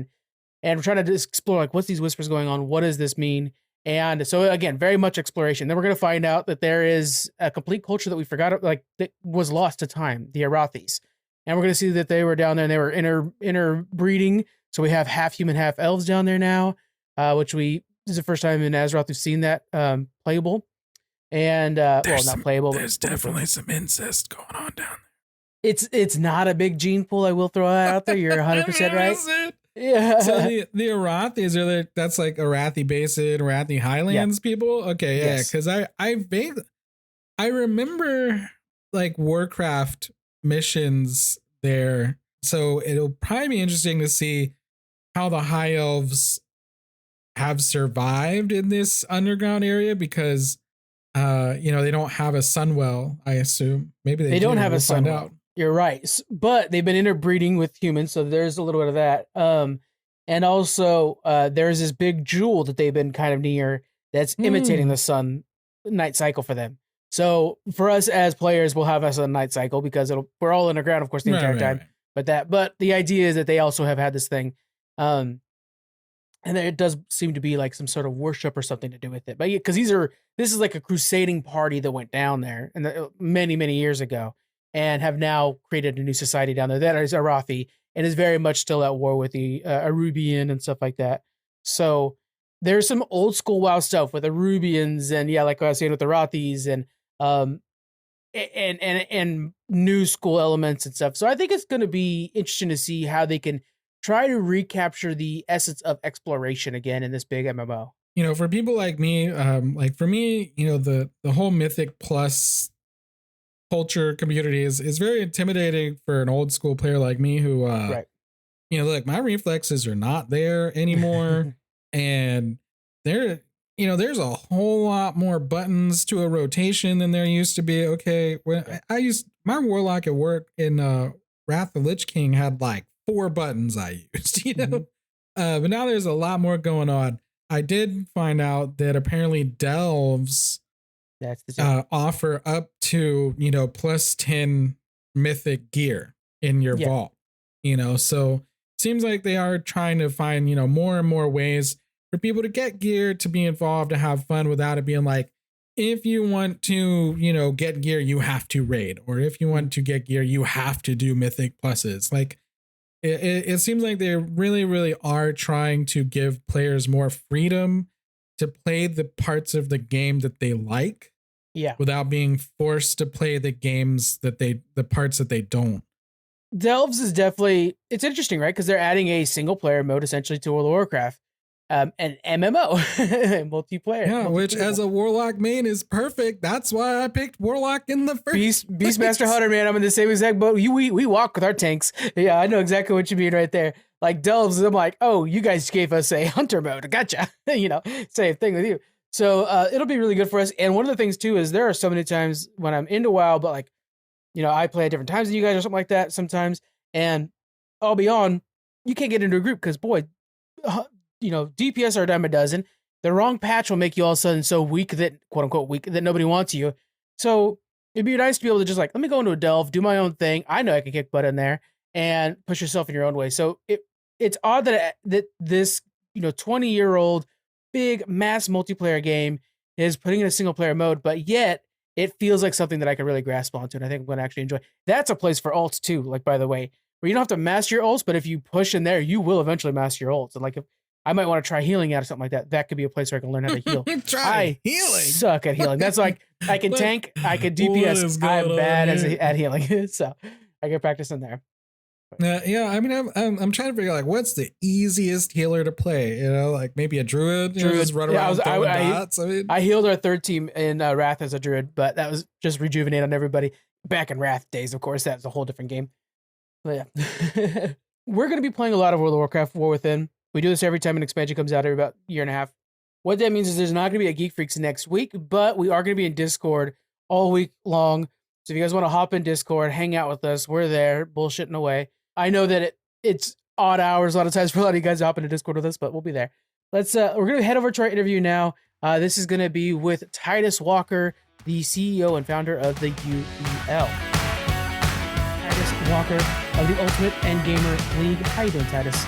and we're trying to just explore like what's these whispers going on, what does this mean? And so again, very much exploration. Then we're going to find out that there is a complete culture that we forgot, like that was lost to time, the Arathis. And we're going to see that they were down there and they were interbreeding. So we have half human, half elves down there now, which this is the first time in Azeroth we've seen that playable. And not playable. There's definitely some incest going on down there. It's not a big gene pool. I will throw that out there. You're 100% right. Yeah. So the Arathis that's like Arathi Basin, Arathi Highlands people. Okay, yeah. Because I remember like Warcraft missions there. So it'll probably be interesting to see how the High Elves have survived in this underground area because you know, they don't have a Sunwell, I assume. Maybe they don't have a Sunwell. You're right. But they've been interbreeding with humans, so there's a little bit of that. And also there's this big jewel that they've been kind of near that's imitating the sun night cycle for them. So for us as players, we'll have us a night cycle because we're all underground, of course, the entire time. Right. But the idea is that they also have had this thing. And it does seem to be like some sort of worship or something to do with it. But because this is like a crusading party that went down there many, many years ago and have now created a new society down there that is Arathi and is very much still at war with the Arubian and stuff like that. So there's some old school WoW stuff with Arubians and like I was saying with Arathis and new school elements and stuff. So I think it's going to be interesting to see how they can try to recapture the essence of exploration again in this big MMO. You know, for people like me, like for me, you know, the whole Mythic Plus culture community is very intimidating for an old school player like me who, you know, look, my reflexes are not there anymore. And there's a whole lot more buttons to a rotation than there used to be. Okay, when I used my warlock at work in Wrath of the Lich King had like 4 buttons I used, but now there's a lot more going on. I did find out that apparently delves offer up to plus 10 mythic gear in your vault. So seems like they are trying to find more and more ways for people to get gear, to be involved, to have fun without it being like, if you want to get gear, you have to raid, or if you want to get gear, you have to do mythic pluses. Like it seems like they really, really are trying to give players more freedom to play the parts of the game that they like, without being forced to play the parts that they don't. Delves is definitely, it's interesting, right? Because they're adding a single player mode essentially to World of Warcraft, an MMO, multiplayer. Yeah, which as a Warlock main is perfect. That's why I picked Warlock in the first Beastmaster Hunter, man. I'm in the same exact boat. We walk with our tanks. Yeah, I know exactly what you mean right there. Like Delves, I'm like, oh, you guys gave us a Hunter mode. Gotcha. Same thing with you. So it'll be really good for us. And one of the things too is there are so many times when I'm into WoW, but like, I play at different times than you guys or something like that sometimes. And I'll be on, you can't get into a group because, boy, DPS are a dime a dozen. The wrong patch will make you all of a sudden so weak that, quote unquote, weak that nobody wants you. So it'd be nice to be able to just like, let me go into a delve, do my own thing. I know I can kick butt in there and push yourself in your own way. So it's odd that this 20-year-old big mass multiplayer game is putting in a single player mode, but yet it feels like something that I can really grasp onto, and I think I'm going to actually enjoy. That's a place for ults too, like, by the way, where you don't have to master your ults, but if you push in there, you will eventually master your ults. And like, if I might want to try healing out or something like that, that could be a place where I can learn how to heal. Try healing. Suck at healing. That's like, I can tank, I can DPS. I'm bad at healing, so I can practice in there. I mean, I'm trying to figure out like what's the easiest healer to play. Like maybe a druid. Just run around throwing dots. I healed our third team in Wrath as a druid, but that was just rejuvenate on everybody. Back in Wrath days, of course, that's a whole different game. But yeah, we're gonna be playing a lot of World of Warcraft War Within. We do this every time an expansion comes out every about a year and a half. What that means is there's not gonna be a Geek Freaks next week, but we are gonna be in Discord all week long. So if you guys want to hop in Discord, hang out with us, we're there, bullshitting away. I know that it's odd hours a lot of times for a lot of you guys to hop into Discord with us, but we'll be there. We're going to head over to our interview now. This is going to be with Titus Walker, the CEO and founder of the UEL. Titus Walker of the Ultimate Endgamers League. How you doing, Titus?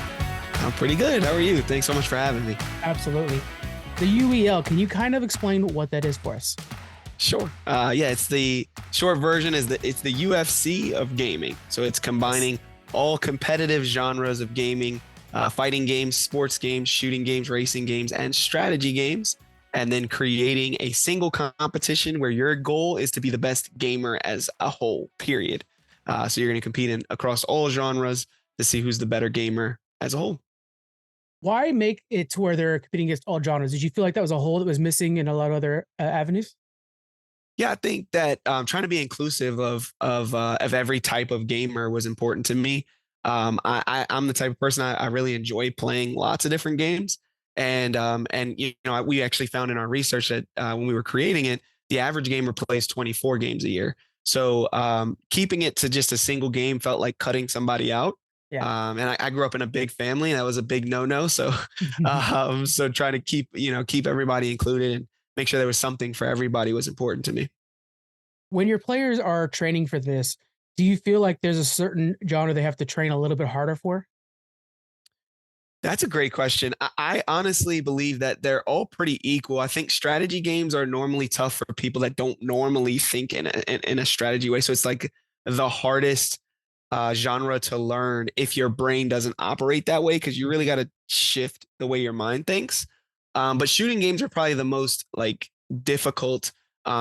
I'm pretty good. How are you? Thanks so much for having me. Absolutely. The UEL, can you kind of explain what that is for us? Sure. It's the short version it's the UFC of gaming. So it's combining all competitive genres of gaming, fighting games, sports games, shooting games, racing games, and strategy games, and then creating a single competition where your goal is to be the best gamer as a whole, period. So you're going to compete across all genres to see who's the better gamer as a whole. Why make it to where they're competing against all genres? Did you feel like that was a hole that was missing in a lot of other avenues? Yeah, I think that trying to be inclusive of every type of gamer was important to me. I'm the type of person I really enjoy playing lots of different games, and we actually found in our research that when we were creating it, the average gamer plays 24 games a year. So keeping it to just a single game felt like cutting somebody out. Yeah. And I grew up in a big family, and that was a big no-no. So so trying to keep everybody included and make sure there was something for everybody was important to me. When your players are training for this, do you feel like there's a certain genre they have to train a little bit harder for? That's a great question. I honestly believe that they're all pretty equal. I think strategy games are normally tough for people that don't normally think in a strategy way. So it's like the hardest genre to learn if your brain doesn't operate that way, because you really got to shift the way your mind thinks. But shooting games are probably the most difficult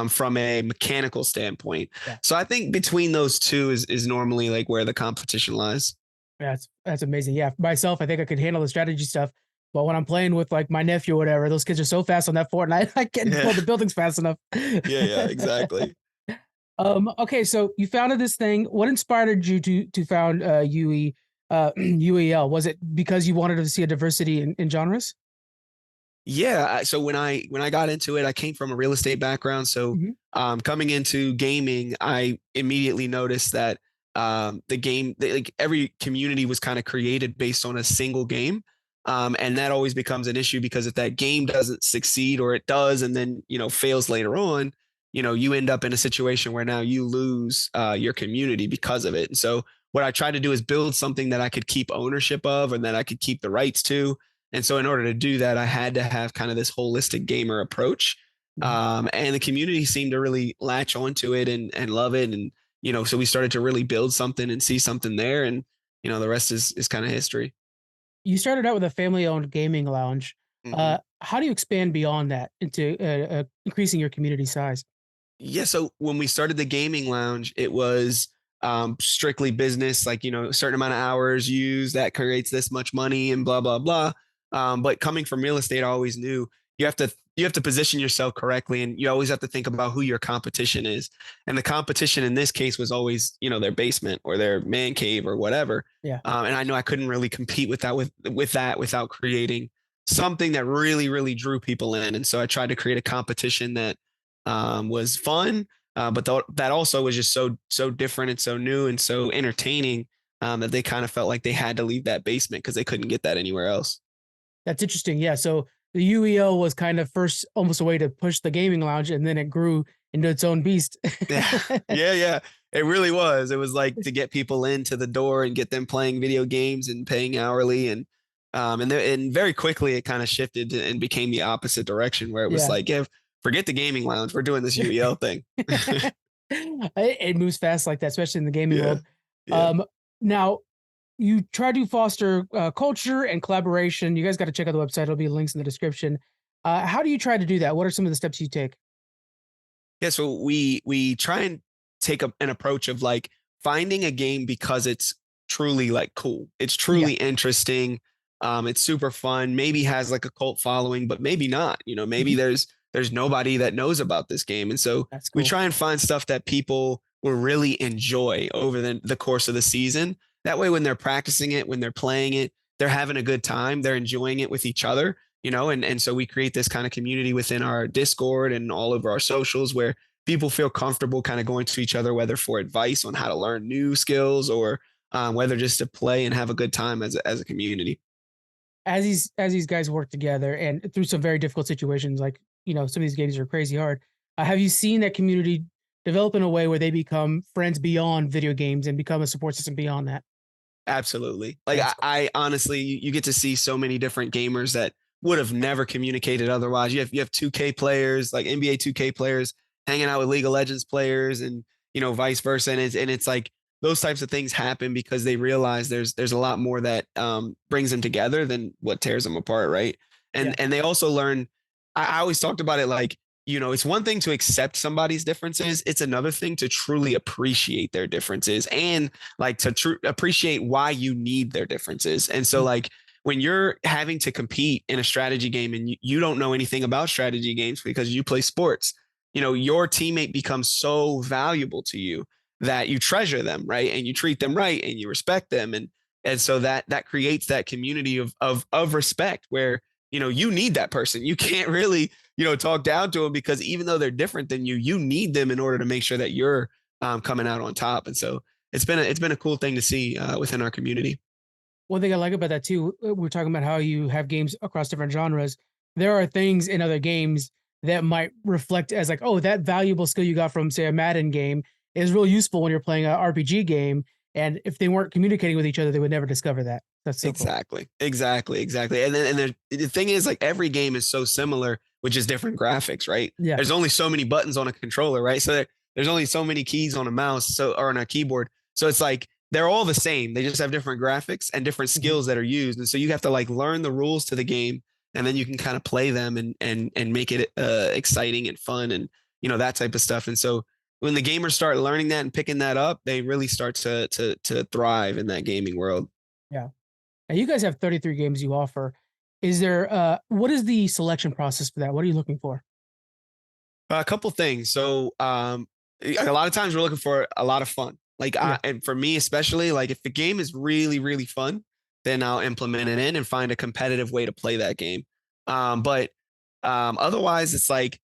from a mechanical standpoint. Yeah. So I think between those two is normally where the competition lies. Yeah, that's amazing. Yeah, myself, I think I could handle the strategy stuff. But when I'm playing with my nephew or whatever, those kids are so fast on that Fortnite, I can't build the buildings fast enough. Yeah, exactly. Okay, so you founded this thing. What inspired you to found UEL? Was it because you wanted to see a diversity in genres? Yeah. So when I got into it, I came from a real estate background. So Mhm. coming into gaming, I immediately noticed that the game, like every community was kind of created based on a single game. And that always becomes an issue because if that game doesn't succeed or it does and then, fails later on, you end up in a situation where now you lose your community because of it. And so what I tried to do is build something that I could keep ownership of and that I could keep the rights to. And so in order to do that, I had to have kind of this holistic gamer approach. Mhm. And the community seemed to really latch onto it and love it. And, so we started to really build something and see something there. And, the rest is kind of history. You started out with a family-owned gaming lounge. Mhm. How do you expand beyond that into increasing your community size? Yeah. So when we started the gaming lounge, it was strictly business, like, a certain amount of hours used that creates this much money and blah, blah, blah. But coming from real estate, I always knew you have to position yourself correctly. And you always have to think about who your competition is. And the competition in this case was always, their basement or their man cave or whatever. Yeah. And I know I couldn't really compete with that without creating something that really, really drew people in. And so I tried to create a competition that was fun, but that also was just so different and so new and so entertaining that they kind of felt like they had to leave that basement because they couldn't get that anywhere else. That's interesting. Yeah. So the UEO was kind of first almost a way to push the gaming lounge, and then it grew into its own beast. Yeah, yeah, yeah. It really was. It was like to get people into the door and get them playing video games and paying hourly, and very quickly it kind of shifted and became the opposite direction where it was Yeah. like, yeah, forget the gaming lounge, we're doing this UEL thing. It moves fast like that, especially in the gaming Yeah, world. yeah. Um, Now, you try to foster culture and collaboration. You guys got to check out the website. There'll be links in the description. How do you try to do that? What are some of the steps you take? Yeah, so we try and take an approach of like finding a game because it's truly like cool. It's Yeah. truly interesting. It's super fun. Maybe has like a cult following, but maybe not. Maybe Mhm. there's nobody that knows about this game, and so That's we cool. try and find stuff that people will really enjoy over the course of the season. That way, when they're practicing it, when they're playing it, they're having a good time. They're enjoying it with each other, and so we create this kind of community within our Discord and all of our socials where people feel comfortable kind of going to each other, whether for advice on how to learn new skills or whether just to play and have a good time as a community. As these guys work together and through some very difficult situations, like some of these games are crazy hard. Have you seen that community develop in a way where they become friends beyond video games and become a support system beyond that? Absolutely. Like That's I honestly, you get to see so many different gamers that would have never communicated otherwise. You have 2K players, like NBA 2K players, hanging out with League of Legends players, and vice versa. And it's like those types of things happen because they realize there's a lot more that brings them together than what tears them apart, right? Yeah. And they also learn. I always talked about it like it's one thing to accept somebody's differences. It's another thing to truly appreciate their differences and like to appreciate why you need their differences. And so Mhm. like when you're having to compete in a strategy game and you don't know anything about strategy games because you play sports, your teammate becomes so valuable to you that you treasure them, right? And you treat them right and you respect them. And so that creates that community of respect where you need that person. You can't really talk down to them because even though they're different than you need them in order to make sure that you're coming out on top. And so it's been a cool thing to see within our community. One thing I like about that too, we're talking about how you have games across different genres. There are things in other games that might reflect as like, oh, that valuable skill you got from say a Madden game is real useful when you're playing an RPG game. And if they weren't communicating with each other, they would never discover that. That's so cool. Exactly. And then the thing is like every game is so similar, which is different graphics, right? Yeah. There's only so many buttons on a controller, right? So there's only so many keys on a mouse, or on a keyboard. So it's like they're all the same. They just have different graphics and different Mhm. skills that are used. And so you have to like learn the rules to the game, and then you can kind of play them and make it exciting and fun and that type of stuff. And so when the gamers start learning that and picking that up, they really start to thrive in that gaming world. Yeah. Now you guys have 33 games you offer. Is there what is the selection process for that? What are you looking for? A couple things. So, a lot of times we're looking for a lot of fun. Like, Yeah. and for me especially, like if the game is really, really fun, then I'll implement it in and find a competitive way to play that game. But Otherwise, it's like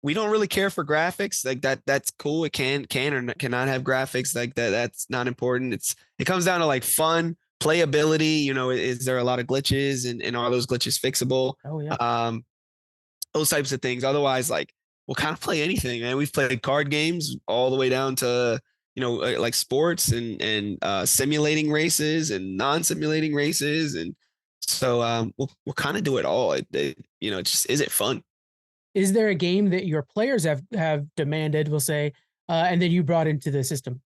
we don't really care for graphics. Like that's cool. It can or cannot have graphics like that. That's not important. It comes down to like fun, playability. You know, is there a lot of glitches and are those glitches fixable? Oh yeah. Those types of things. Otherwise, like we'll kind of play anything, man. We've played card games all the way down to like sports and simulating races and non-simulating races, and so we'll kind of do it all. Just is it fun? Is there a game that your players have demanded, we'll say, and then you brought into the system?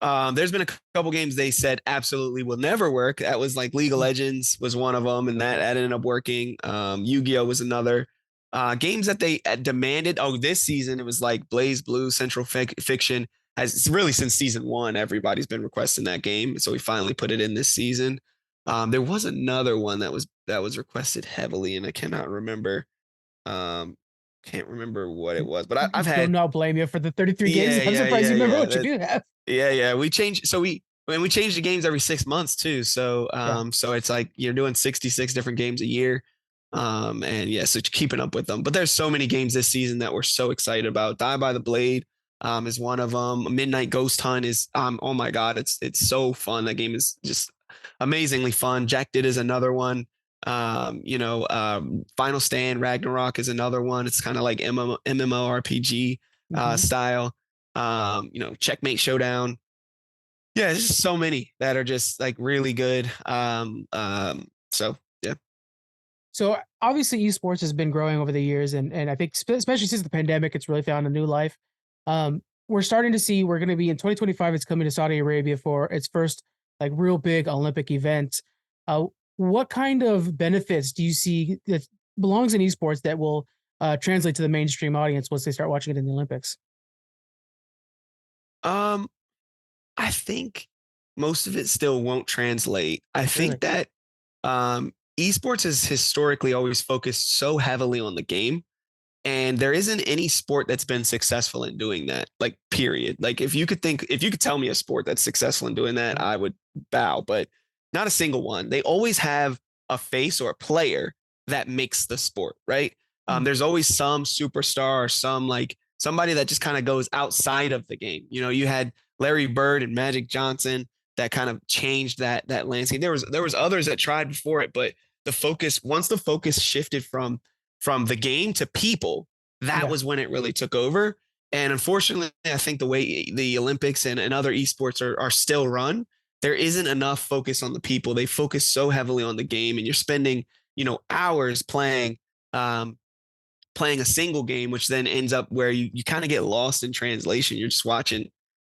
There's been a couple games they said absolutely will never work. That was like League of Legends was one of them, and that ended up working. Yu-Gi-Oh was another. Games that they demanded. Oh, this season it was like Blaze Blue, Central Fiction. Has really since season 1, everybody's been requesting that game, so we finally put it in this season. There was another one that was requested heavily, and I cannot remember. Can't remember what it was, but I've had. Do not blame you for the 33 games. I'm surprised you remember what you do have. Yeah. We changed. So we change the games every 6 months too. So so it's like you're doing 66 different games a year. And yeah, so keeping up with them. But there's so many games this season that we're so excited about. Die by the Blade is one of them. Midnight Ghost Hunt is oh my god, it's so fun. That game is just amazingly fun. Jack Did is another one. Final Stand Ragnarok is another one. It's kind of like MMORPG style. Checkmate Showdown. Yeah, there's just so many that are just like really good. So yeah. So obviously esports has been growing over the years, and I think especially since the pandemic, it's really found a new life. We're starting to see we're going to be in 2025. It's coming to Saudi Arabia for its first like real big Olympic event. What kind of benefits do you see that belongs in esports that will translate to the mainstream audience once they start watching it in the Olympics? I think most of it still won't translate. I think that esports has historically always focused so heavily on the game, and there isn't any sport that's been successful in doing that. Like period. Like if you could tell me a sport that's successful in doing that, I would bow, but not a single one. They always have a face or a player that makes the sport, right? There's always some superstar or some like somebody that just kind of goes outside of the game. You had Larry Bird and Magic Johnson that kind of changed that landscape. There was others that tried before it, but once the focus shifted from the game to people, that was when it really took over. And unfortunately, I think the way the Olympics and other esports are still run, there isn't enough focus on the people. They focus so heavily on the game, and you're spending, hours playing a single game, which then ends up where you kind of get lost in translation. You're just watching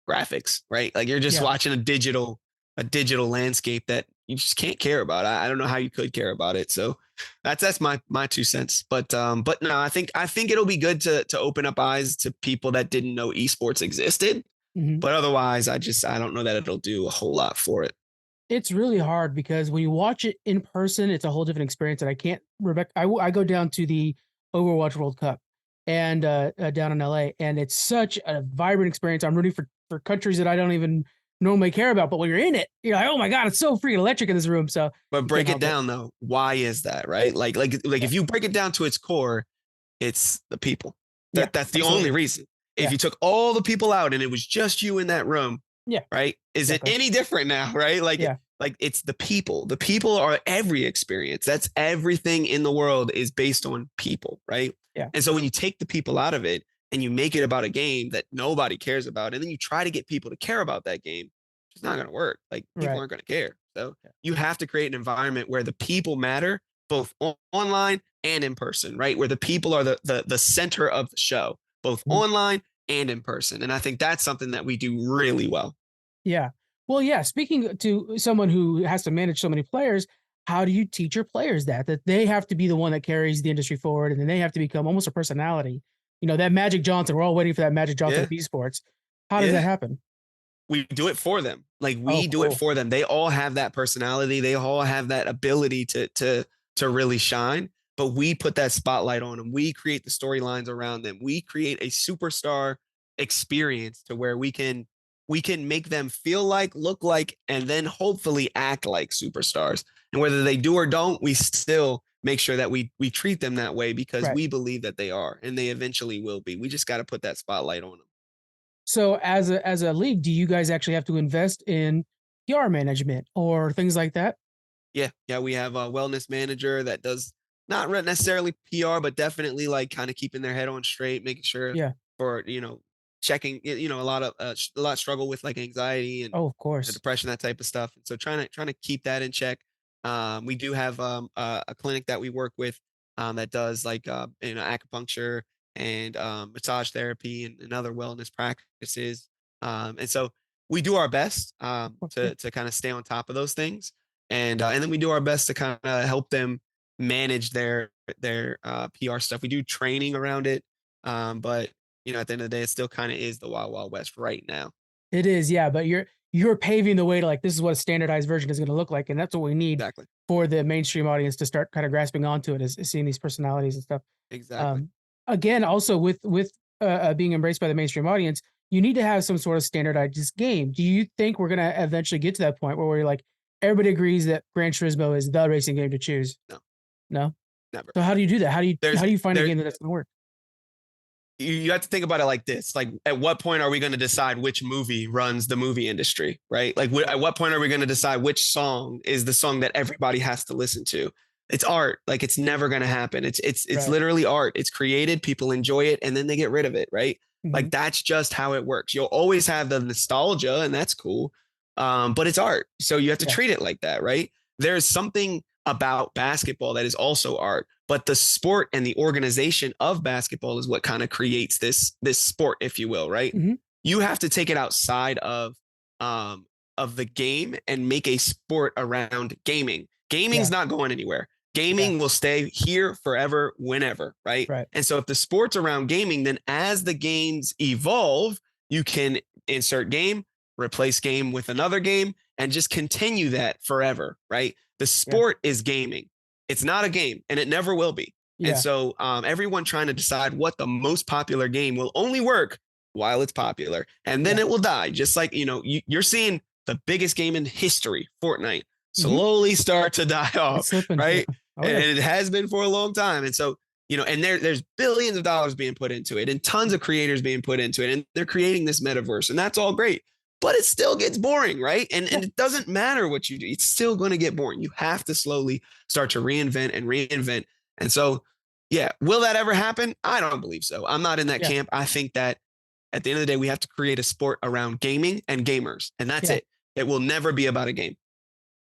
graphics, right? Like you're just watching a digital landscape that you just can't care about. I don't know how you could care about it. So that's my 2 cents. But no, I think it'll be good to open up eyes to people that didn't know esports existed. Mm-hmm. But otherwise, I don't know that it'll do a whole lot for it. It's really hard because when you watch it in person, it's a whole different experience. And I can't, Rebecca, I go down to the Overwatch World Cup and down in LA, and it's such a vibrant experience. I'm rooting for countries that I don't even normally care about, but when you're in it, you're like, oh my god, it's so freaking electric in this room. So, but break it down though. Why is that, right? Like if you break it down to its core, it's the people. That's the only reason. If you took all the people out and it was just you in that room, right? Is it any different now, right? Like it's the people. The people are every experience. That's everything in the world is based on people, right? Yeah. And so when you take the people out of it and you make it about a game that nobody cares about, and then you try to get people to care about that game, it's not going to work. Like people aren't going to care. So you have to create an environment where the people matter, both online and in person, right? Where the people are the center of the show, both online and in person. And I think that's something that we do really well. Yeah. Well, yeah. Speaking to someone who has to manage so many players, how do you teach your players that they have to be the one that carries the industry forward, and then they have to become almost a personality? That Magic Johnson, we're all waiting for that Magic Johnson of esports. How does that happen? We do it for them. Like we do it for them. They all have that personality. They all have that ability to really shine, but we put that spotlight on them. We create the storylines around them. We create a superstar experience to where we can make them feel like, look like, and then hopefully act like superstars. And whether they do or don't, we still make sure that we treat them that way because Right. we believe that they are, and they eventually will be. We just got to put that spotlight on them. So as a league, do you guys actually have to invest in PR management or things like that? Yeah, we have a wellness manager that does not necessarily PR, but definitely like kind of keeping their head on straight, making sure Yeah. for checking. A lot of a lot struggle with like anxiety and Oh, of course. depression, that type of stuff. And so trying to keep that in check. We do have a clinic that we work with that does like acupuncture and massage therapy and other wellness practices. And so we do our best to kind of stay on top of those things, and then we do our best to kind of help them manage their PR stuff. We do training around it, but at the end of the day, it still kind of is the Wild Wild West right now. It is, yeah, but you're paving the way to like this is what a standardized version is going to look like, and that's what we need Exactly. for the mainstream audience to start kind of grasping onto it, is seeing these personalities and stuff. Exactly. Again, also with being embraced by the mainstream audience, you need to have some sort of standardized game. Do you think we're going to eventually get to that point where we're like everybody agrees that Gran Turismo is the racing game to choose? No, never. So how do you do that? How do you find a game that's going to work? You have to think about it like this. Like, at what point are we going to decide which movie runs the movie industry, right? Like, at what point are we going to decide which song is the song that everybody has to listen to? It's art. Like, it's never going to happen. It's Right. literally art. It's created, people enjoy it, and then they get rid of it, right? Like, that's just how it works. You'll always have the nostalgia, and that's cool. But it's art. So you have to treat it like that, right? There's something about basketball that is also art, but the sport and the organization of basketball is what kind of creates this sport, if you will, right? You have to take it outside of the game and make a sport around gaming. Gaming's not going anywhere. Gaming will stay here forever, whenever, right? And so if the sport's around gaming, then as the games evolve, you can insert game, replace game with another game, and just continue that forever, right? The sport is gaming. It's not a game, and it never will be. And so everyone trying to decide what the most popular game will only work while it's popular, and then it will die. Just like, you're seeing the biggest game in history, Fortnite, slowly start to die off, right? And it has been for a long time. And so, and there's billions of dollars being put into it and tons of creators being put into it, and they're creating this metaverse, and that's all great. But it still gets boring, right? And it doesn't matter what you do. It's still going to get boring. You have to slowly start to reinvent. And so, will that ever happen? I don't believe so. I'm not in that camp. I think that at the end of the day, we have to create a sport around gaming and gamers. And that's it. It will never be about a game.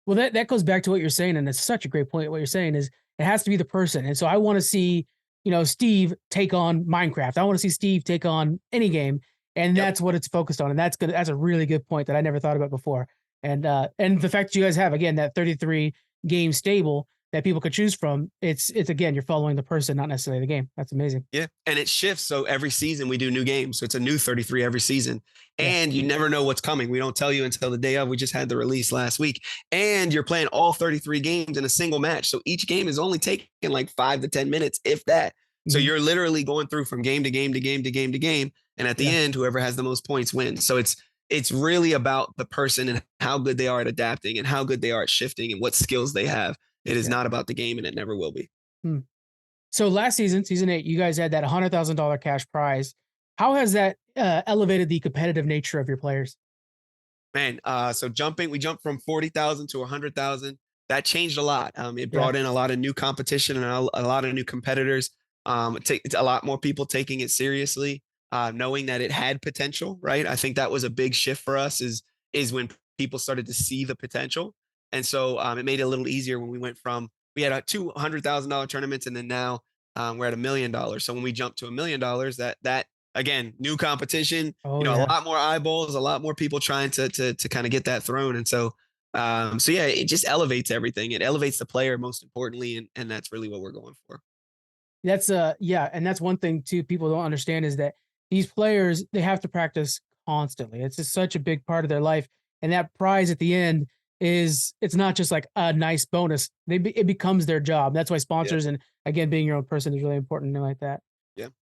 Well, that goes back to what you're saying. And it's such a great point. What you're saying is it has to be the person. And so I want to see, Steve take on Minecraft. I want to see Steve take on any game. And that's what it's focused on. And that's good. That's a really good point that I never thought about before. And the fact that you guys have, again, that 33 game stable that people could choose from, it's again, you're following the person, not necessarily the game. That's amazing. Yeah. And it shifts. So every season we do new games. So it's a new 33 every season. And you never know what's coming. We don't tell you until the day of. We just had the release last week. And you're playing all 33 games in a single match. So each game is only taking like 5 to 10 minutes, if that. So you're literally going through from game to game to game to game to game. And at the end, whoever has the most points wins. So it's really about the person and how good they are at adapting and how good they are at shifting and what skills they have. It is not about the game, and it never will be. So last season, season 8, you guys had that $100,000 cash prize. How has that elevated the competitive nature of your players? Man, so we jumped from 40,000 to 100,000. That changed a lot. It brought in a lot of new competition and a lot of new competitors. It's a lot more people taking it seriously, knowing that it had potential, right? I think that was a big shift for us is when people started to see the potential. And so it made it a little easier when we had $200,000 tournaments, and then now we're at $1 million. So when we jumped to $1 million, that again, new competition, a lot more eyeballs, a lot more people trying to kind of get that throne. And so it just elevates everything. It elevates the player most importantly. And that's really what we're going for. That's and that's one thing too people don't understand is that these players, they have to practice constantly. It's just such a big part of their life, and that prize at the end it's not just like a nice bonus. It becomes their job. That's why sponsors and again being your own person is really important and like that.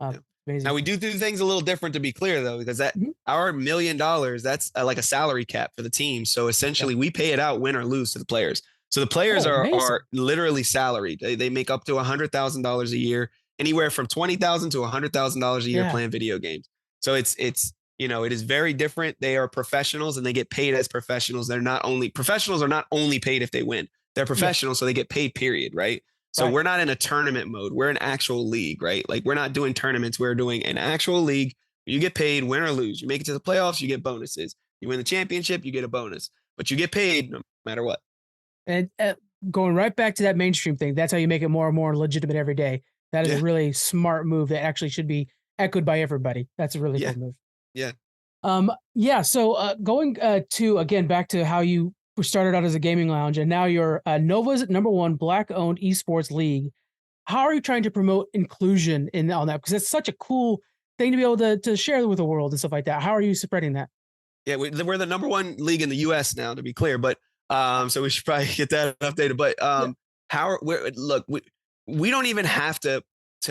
Amazing. Now we do things a little different, to be clear though, because our $1 million, that's like a salary cap for the team. So essentially we pay it out win or lose to the players. So the players amazing. are literally salaried. They make up to $100,000 a year, anywhere from $20,000 to $100,000 a year Yeah. playing video games. So it's it is very different. They are professionals and they get paid as professionals. Professionals are not only paid if they win. They're professionals, so they get paid, period, right? So Right. we're not in a tournament mode. We're an actual league, right? Like we're not doing tournaments. We're doing an actual league. You get paid, win or lose. You make it to the playoffs, you get bonuses. You win the championship, you get a bonus, but you get paid no matter what. And going right back to that mainstream thing, that's how you make it more and more legitimate every day. That is a really smart move that actually should be echoed by everybody. That's a really cool move. Yeah. So going to again back to how you started out as a gaming lounge and now you're Nova's #1 Black-owned esports league. How are you trying to promote inclusion on that? Because it's such a cool thing to be able to share with the world and stuff like that. How are you spreading that? Yeah, we're the #1 league in the U.S. now, to be clear, but so we should probably get that updated. But we don't even have to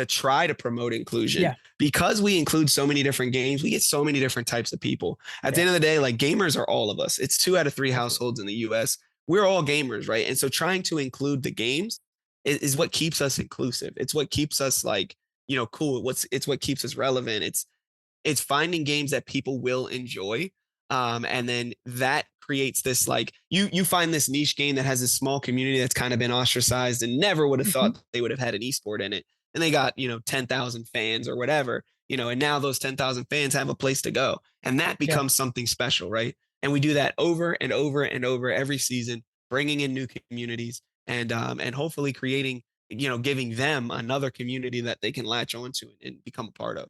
try to promote inclusion because we include so many different games. We get so many different types of people. At the end of the day, like gamers are all of us. It's 2 out of 3 households in the U.S. We're all gamers, right? And so trying to include the games is what keeps us inclusive. It's what keeps us cool. It's what keeps us relevant. It's finding games that people will enjoy. And then that creates this, like you find this niche game that has this small community that's kind of been ostracized and never would have thought they would have had an esport in it. And they got, 10,000 fans or whatever, and now those 10,000 fans have a place to go. And that becomes something special, right? And we do that over and over and over every season, bringing in new communities and hopefully creating, giving them another community that they can latch onto and become a part of.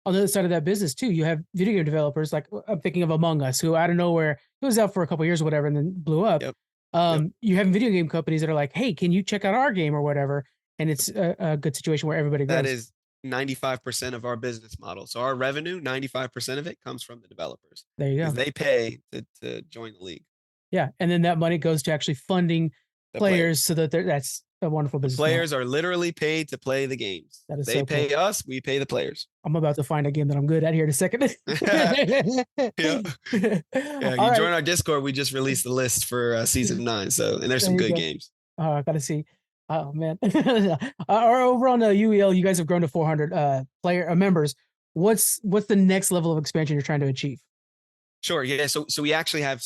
On the other side of that business too, you have video game developers like I'm thinking of Among Us, who out of nowhere it was out for a couple years or whatever, and then blew up. You have video game companies that are like, "Hey, can you check out our game or whatever?" And it's a good situation where everybody grows. That is 95% of our business model. So our revenue, 95% of it comes from the developers. There you go. They pay to join the league. Yeah, and then that money goes to actually funding players so that that's a wonderful business. Players are literally paid to play the games. That is they pay us, we pay the players. I'm about to find a game that I'm good at here in a second. You join our Discord. We just released the list for season 9. So, and there's some good games. Oh, I gotta see. Oh man. Over on the UEL, you guys have grown to 400 members. What's the next level of expansion you're trying to achieve? Sure. Yeah. So we actually have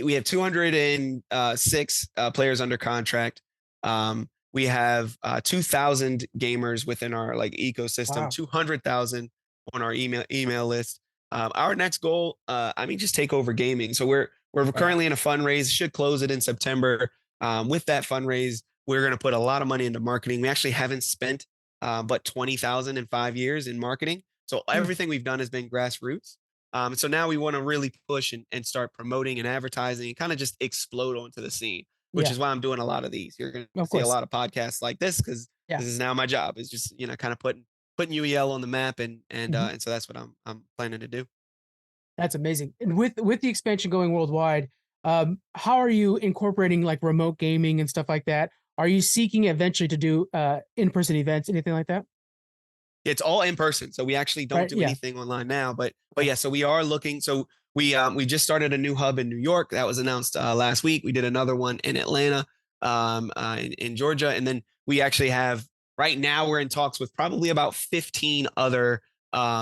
we have 206 players under contract. We have 2,000 gamers within our ecosystem. Wow. 200,000 on our email list. Our next goal, just take over gaming. So we're currently in a fundraise. Should close it in September. With that fundraise, we're going to put a lot of money into marketing. We actually haven't spent but $20,000 in 5 years in marketing. So everything we've done has been grassroots. So now we want to really push and start promoting and advertising and kind of just explode onto the scene, which is why I'm doing a lot of these. You're going to see a lot of podcasts like this because this is now my job. Is just kind of putting UEL on the map and so that's what I'm planning to do. That's amazing. And with the expansion going worldwide, how are you incorporating like remote gaming and stuff like that? Are you seeking eventually to do in-person events, anything like that? It's all in person. So we actually don't do anything online now, but yeah, so we are looking. So we just started a new hub in New York that was announced last week. We did another one in Atlanta, in Georgia. And then we actually have, right now we're in talks with probably about 15 other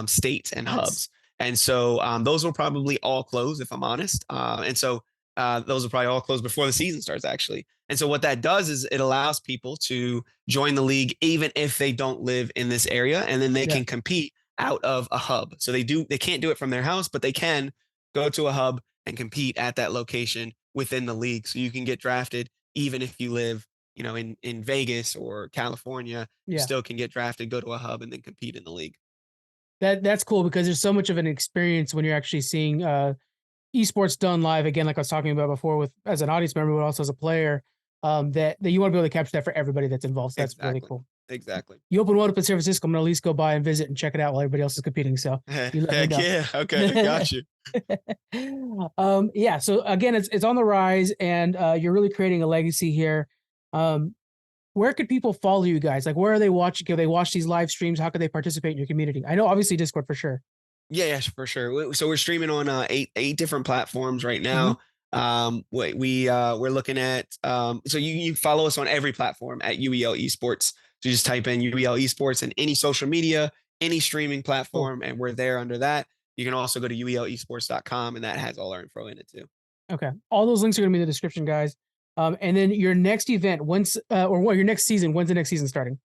states and hubs. And so those will probably all close if I'm honest. And so those will probably all close before the season starts actually. And so what that does is it allows people to join the league even if they don't live in this area, and then they can compete out of a hub. So they can't do it from their house, but they can go to a hub and compete at that location within the league. So you can get drafted even if you live, in Vegas or California, you still can get drafted, go to a hub and then compete in the league. That's cool because there's so much of an experience when you're actually seeing esports done live again, like I was talking about before as an audience member, but also as a player. That you want to be able to capture that for everybody that's involved. So that's really cool. Exactly. You open one up in San Francisco, I'm gonna at least go by and visit and check it out while everybody else is competing. So you let me know. Yeah, okay, got you. So again, it's on the rise, and you're really creating a legacy here. Where could people follow you guys? Like, where are they watching? Can they watch these live streams? How can they participate in your community? I know, obviously, Discord for sure. Yeah, for sure. So we're streaming on eight different platforms right now. We're looking at so you follow us on every platform at UEL Esports. So you just type in UEL Esports in any social media, any streaming platform, and we're there under that. You can also go to uelesports.com, and that has all our info in it too. Okay. All those links are going to be in the description, guys. And then your next event, your next season, when's the next season starting?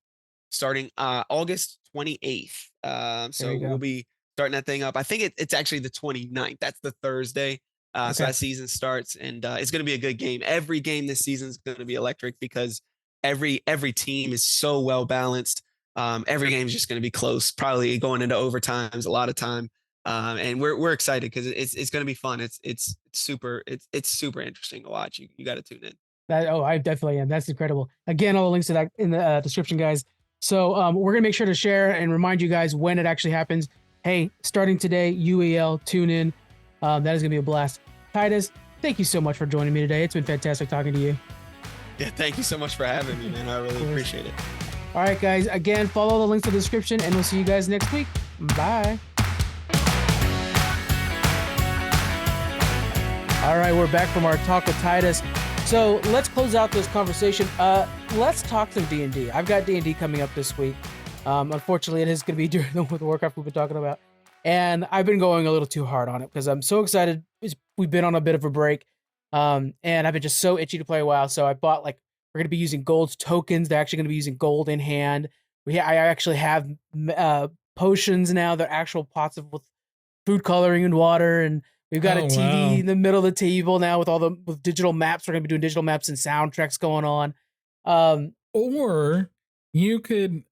Starting August 28th. So we'll be starting that thing up. I think it's actually the 29th. That's the Thursday. So that season starts, and it's going to be a good game. Every game this season is going to be electric because every team is so well balanced. Every game is just going to be close, probably going into overtimes a lot of time. And we're excited because it's going to be fun. It's super interesting to watch. You got to tune in. I definitely am. That's incredible. Again, all the links to that in the description, guys. So we're gonna make sure to share and remind you guys when it actually happens. Hey, starting today, UEL, tune in. That is gonna be a blast. Titus, thank you so much for joining me today. It's been fantastic talking to you. Yeah, thank you so much for having me, man. I really appreciate it. All right, guys. Again, follow the links in the description, and we'll see you guys next week. Bye. All right, we're back from our talk with Titus. So let's close out this conversation. Let's talk some D&D. I've got D&D coming up this week. Unfortunately, it is going to be during the World of Warcraft we've been talking about. And I've been going a little too hard on it because I'm so excited. We've been on a bit of a break. And I've been just so itchy to play WoW. So I bought, we're going to be using gold tokens. They're actually going to be using gold in hand. I actually have potions now. They're actual pots with food coloring and water. And we've got a TV in the middle of the table now with digital maps. We're going to be doing digital maps and soundtracks going on. Or you could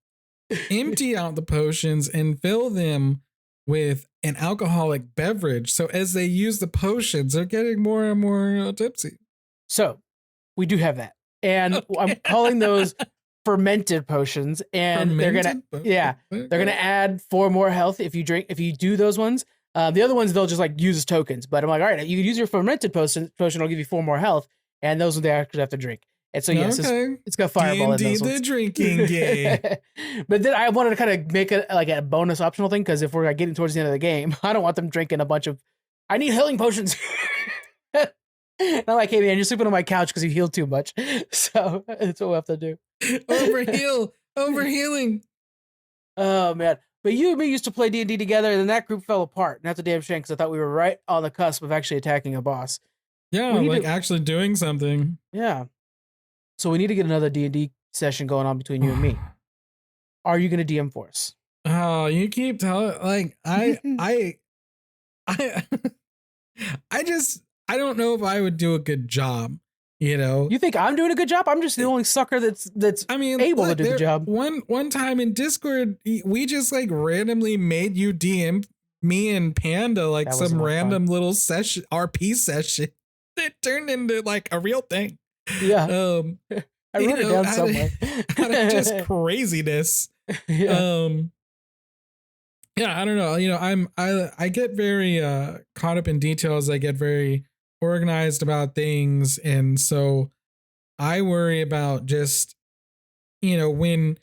empty out the potions and fill them with an alcoholic beverage. So as they use the potions, they're getting more and more tipsy. So we do have that. And I'm calling those fermented potions. And they're going to add 4 more health if you do those ones. The other ones, they'll just use as tokens. But I'm like, all right, you can use your fermented potion. It'll give you 4 more health. And those they actually have to drink. And so, yes, it's got fireball in those ones. the drinking game. But then I wanted to kind of make it like a bonus optional thing. Because if we're getting towards the end of the game, I don't want them drinking a bunch of, I need healing potions. I'm like, hey, man, you're sleeping on my couch because you healed too much. So that's what we'll have to do. Overhealing. Oh, man. But you and me used to play D&D together, and then that group fell apart. And that's a damn shame, because I thought we were right on the cusp of actually attacking a boss. Yeah, actually doing something. Yeah. So we need to get another D&D session going on between you and me. Are you going to DM for us? Oh, you keep telling, I don't know if I would do a good job. You think I'm doing a good job? I'm just the only sucker that's able to do the job. One time in Discord, we just randomly made you DM me and Panda some random little session, RP session that turned into a real thing. Yeah. I wrote it down somewhere. Out of just craziness. Yeah. Yeah, I don't know. I get very caught up in details. I get very organized about things, and so I worry about just when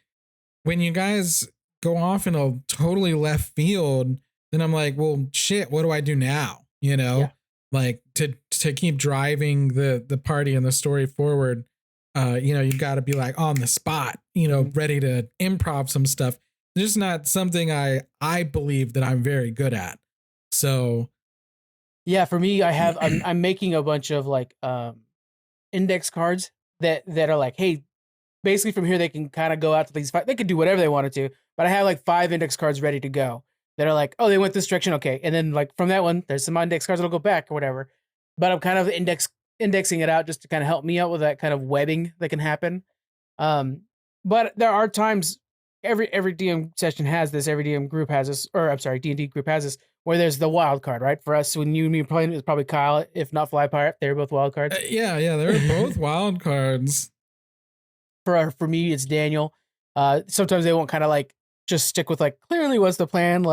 you guys go off in a totally left field, then I'm like, well, shit, what do I do now? To keep driving the party and the story forward, you've got to be on the spot, ready to improv some stuff. It's just not something I believe that I'm very good at. So yeah, for me, I'm making a bunch of index cards that are hey, basically from here they can kind of go out to these they could do whatever they wanted to, but I have 5 index cards ready to go that are oh, they went this direction, okay, and then from that one there's some index cards that'll go back or whatever, but I'm kind of indexing it out just to kind of help me out with that kind of webbing that can happen. But there are times every DM session has this, every DM group has this, or I'm sorry, D&D group has this, where there's the wild card, right? For us, when you and me playing, it's probably Kyle, if not Fly Pirate. They're both wild cards. Yeah, they're both wild cards. For me, it's Daniel. Sometimes they won't kind of just stick with clearly what's the plan.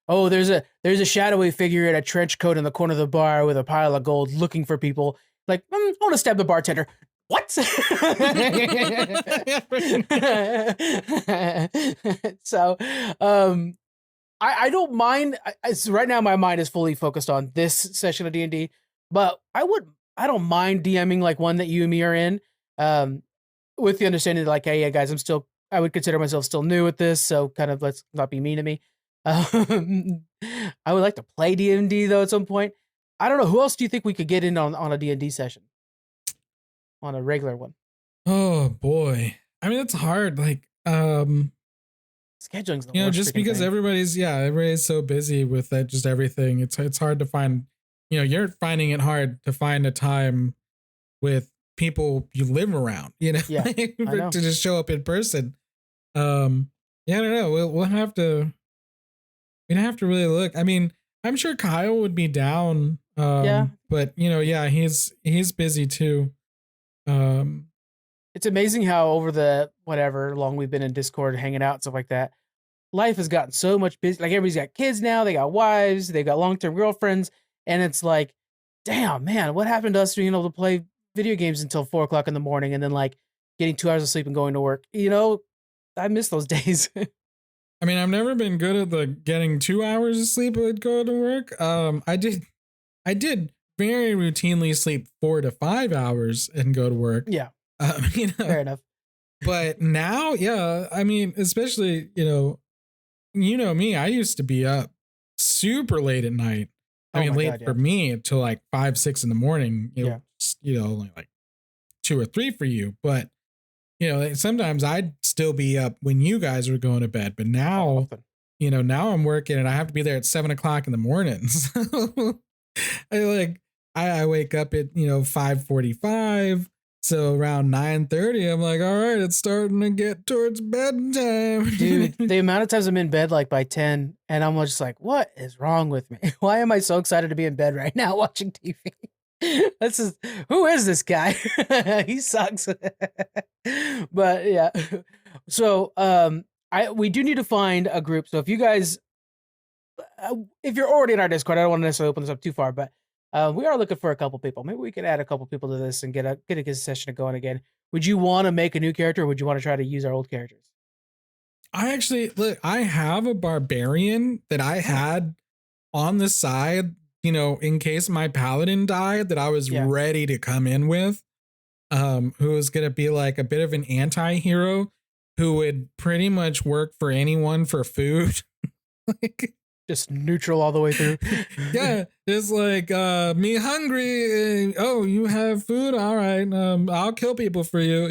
Oh, there's a shadowy figure in a trench coat in the corner of the bar with a pile of gold looking for people. I want to stab the bartender. What? So, I don't mind. Right now, my mind is fully focused on this session of D&D, but I would I don't mind DMing like one that you and me are in, with the understanding that like, hey, yeah, guys, I would consider myself still new at this, so kind of let's not be mean to me. I would like to play D&D though at some point. I don't know, who else do you think we could get in on a D&D session? On a regular one. Oh boy. I mean, it's hard. Like, scheduling's the you know, worst just freaking because thing. everybody's so busy with that, just everything. It's hard to find, you know, you're finding it hard to find a time with people you live around, you know, Yeah, I know. to just show up in person. Yeah, I don't know. We'd have to really look. I mean, I'm sure Kyle would be down. Yeah. But you know, yeah, he's busy too. It's amazing how over the whatever long we've been in Discord hanging out and stuff like that, life has gotten so much busy. Like everybody's got kids now, they got wives, they've got long-term girlfriends, and it's like, damn, man, what happened to us being able to play video games until 4:00 in the morning and then like getting 2 hours of sleep and going to work? You know, I miss those days. I mean, I've never been good at the getting 2 hours of sleep and go to work. I did very routinely sleep 4 to 5 hours and go to work. Yeah. You know, Fair enough. But now, yeah, I mean, especially, you know me, I used to be up super late at night. I mean, late for me until like 5, 6 in the morning, only like 2 or 3 for you. But, you know, sometimes I'd still be up when you guys were going to bed. But now, you know, now I'm working and I have to be there at 7 o'clock in the morning. So I wake up at, 5:45. So around 9:30, I'm like, all right, it's starting to get towards bedtime. Dude, the amount of times I'm in bed like by 10 and I'm just like, what is wrong with me? Why am I so excited to be in bed right now watching TV? Who is this guy? He sucks. But yeah. So we do need to find a group. So if you guys, if you're already in our Discord, I don't want to necessarily open this up too far, but we are looking for a couple people. Maybe we could add a couple people to this and get a session going again. Would you want to make a new character, or would you want to try to use our old characters? I have a barbarian that I had on the side, in case my paladin died, that I was ready to come in with, who was going to be like a bit of an anti-hero who would pretty much work for anyone for food. Like, just neutral all the way through. Yeah, it's like me hungry. Oh, you have food? All right. I'll kill people for you.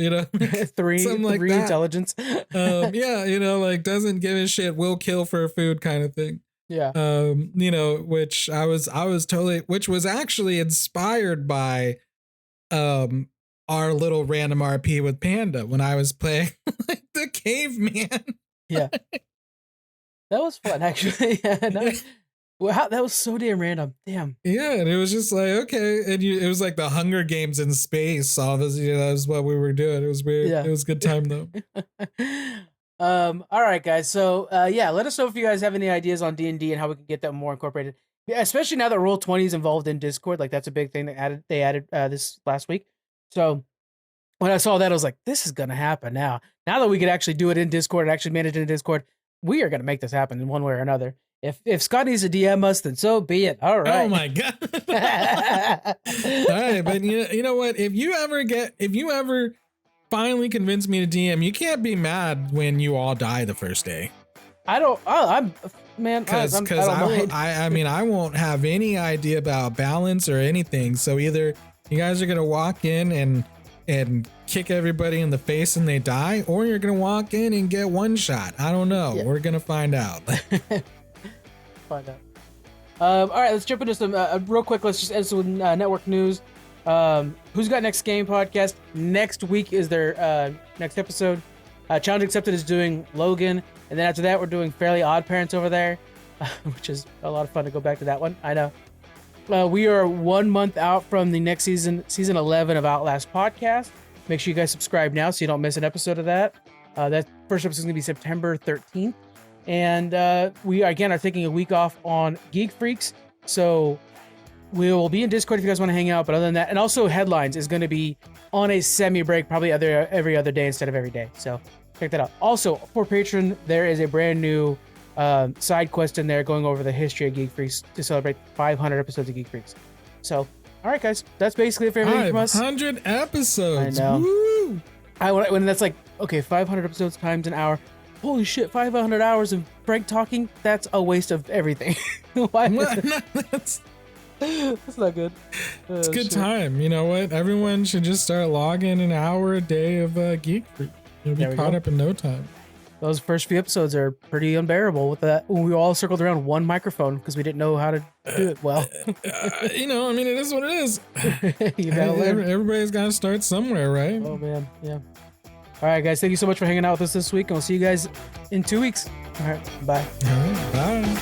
three like intelligence. Yeah, like doesn't give a shit. Will kill for food kind of thing. Yeah. Which I was totally, which was actually inspired by our little random RP with Panda when I was playing like the caveman. Yeah. That was fun, actually. Wow, that was so damn random. Damn. Yeah, and it was just like, okay, and it was like the Hunger Games in space. All this, that was what we were doing. It was weird. Yeah. It was a good time though. All right, guys. So let us know if you guys have any ideas on D&D and how we can get that more incorporated. Yeah, especially now that Roll20 is involved in Discord. Like that's a big thing that they added this last week. So when I saw that, I was like, this is gonna happen now. Now that we could actually do it in Discord and actually manage it in Discord, we are gonna make this happen in one way or another. If Scott needs to DM us, then so be it. All right. Oh my god. All right, but you know what? If you ever finally convince me to DM, you can't be mad when you all die the first day. I don't. I'm man. Because I mean, I won't have any idea about balance or anything. So either you guys are gonna walk in and kick everybody in the face and they die, or you're gonna walk in and get one shot. I don't know. Yeah. We're gonna find out. Find out. All right, let's jump into some real quick. Let's just end some network news. Who's Got Next Game podcast. Next week is their next episode. Challenge Accepted is doing Logan, and then after that we're doing Fairly Odd Parents over there, which is a lot of fun to go back to that one. I know. We are 1 month out from the next season 11 of Outlast podcast. Make sure you guys subscribe now so you don't miss an episode of that. That first episode is going to be September 13th. And we, again, are taking a week off on Geek Freaks. So we will be in Discord if you guys want to hang out. But other than that, and also Headlines is going to be on a semi-break, probably every other day instead of every day. So check that out. Also, for Patreon, there is a brand new side quest in there going over the history of Geek Freaks to celebrate 500 episodes of Geek Freaks. So All right, guys, that's basically it for everything from us. 500 episodes. I know. Woo! When that's like, okay, 500 episodes times an hour. Holy shit, 500 hours of Frank talking? That's a waste of everything. Why? That's not good. It's good time. You know what? Everyone should just start logging an hour a day of Geek. You'll be caught up in no time. Those first few episodes are pretty unbearable with that. When we all circled around one microphone because we didn't know how to do it well. You know, I mean, it is what it is. You gotta learn. Everybody's got to start somewhere, right? Oh, man. Yeah. All right, guys. Thank you so much for hanging out with us this week. And we'll see you guys in 2 weeks. All right. Bye. All right, bye.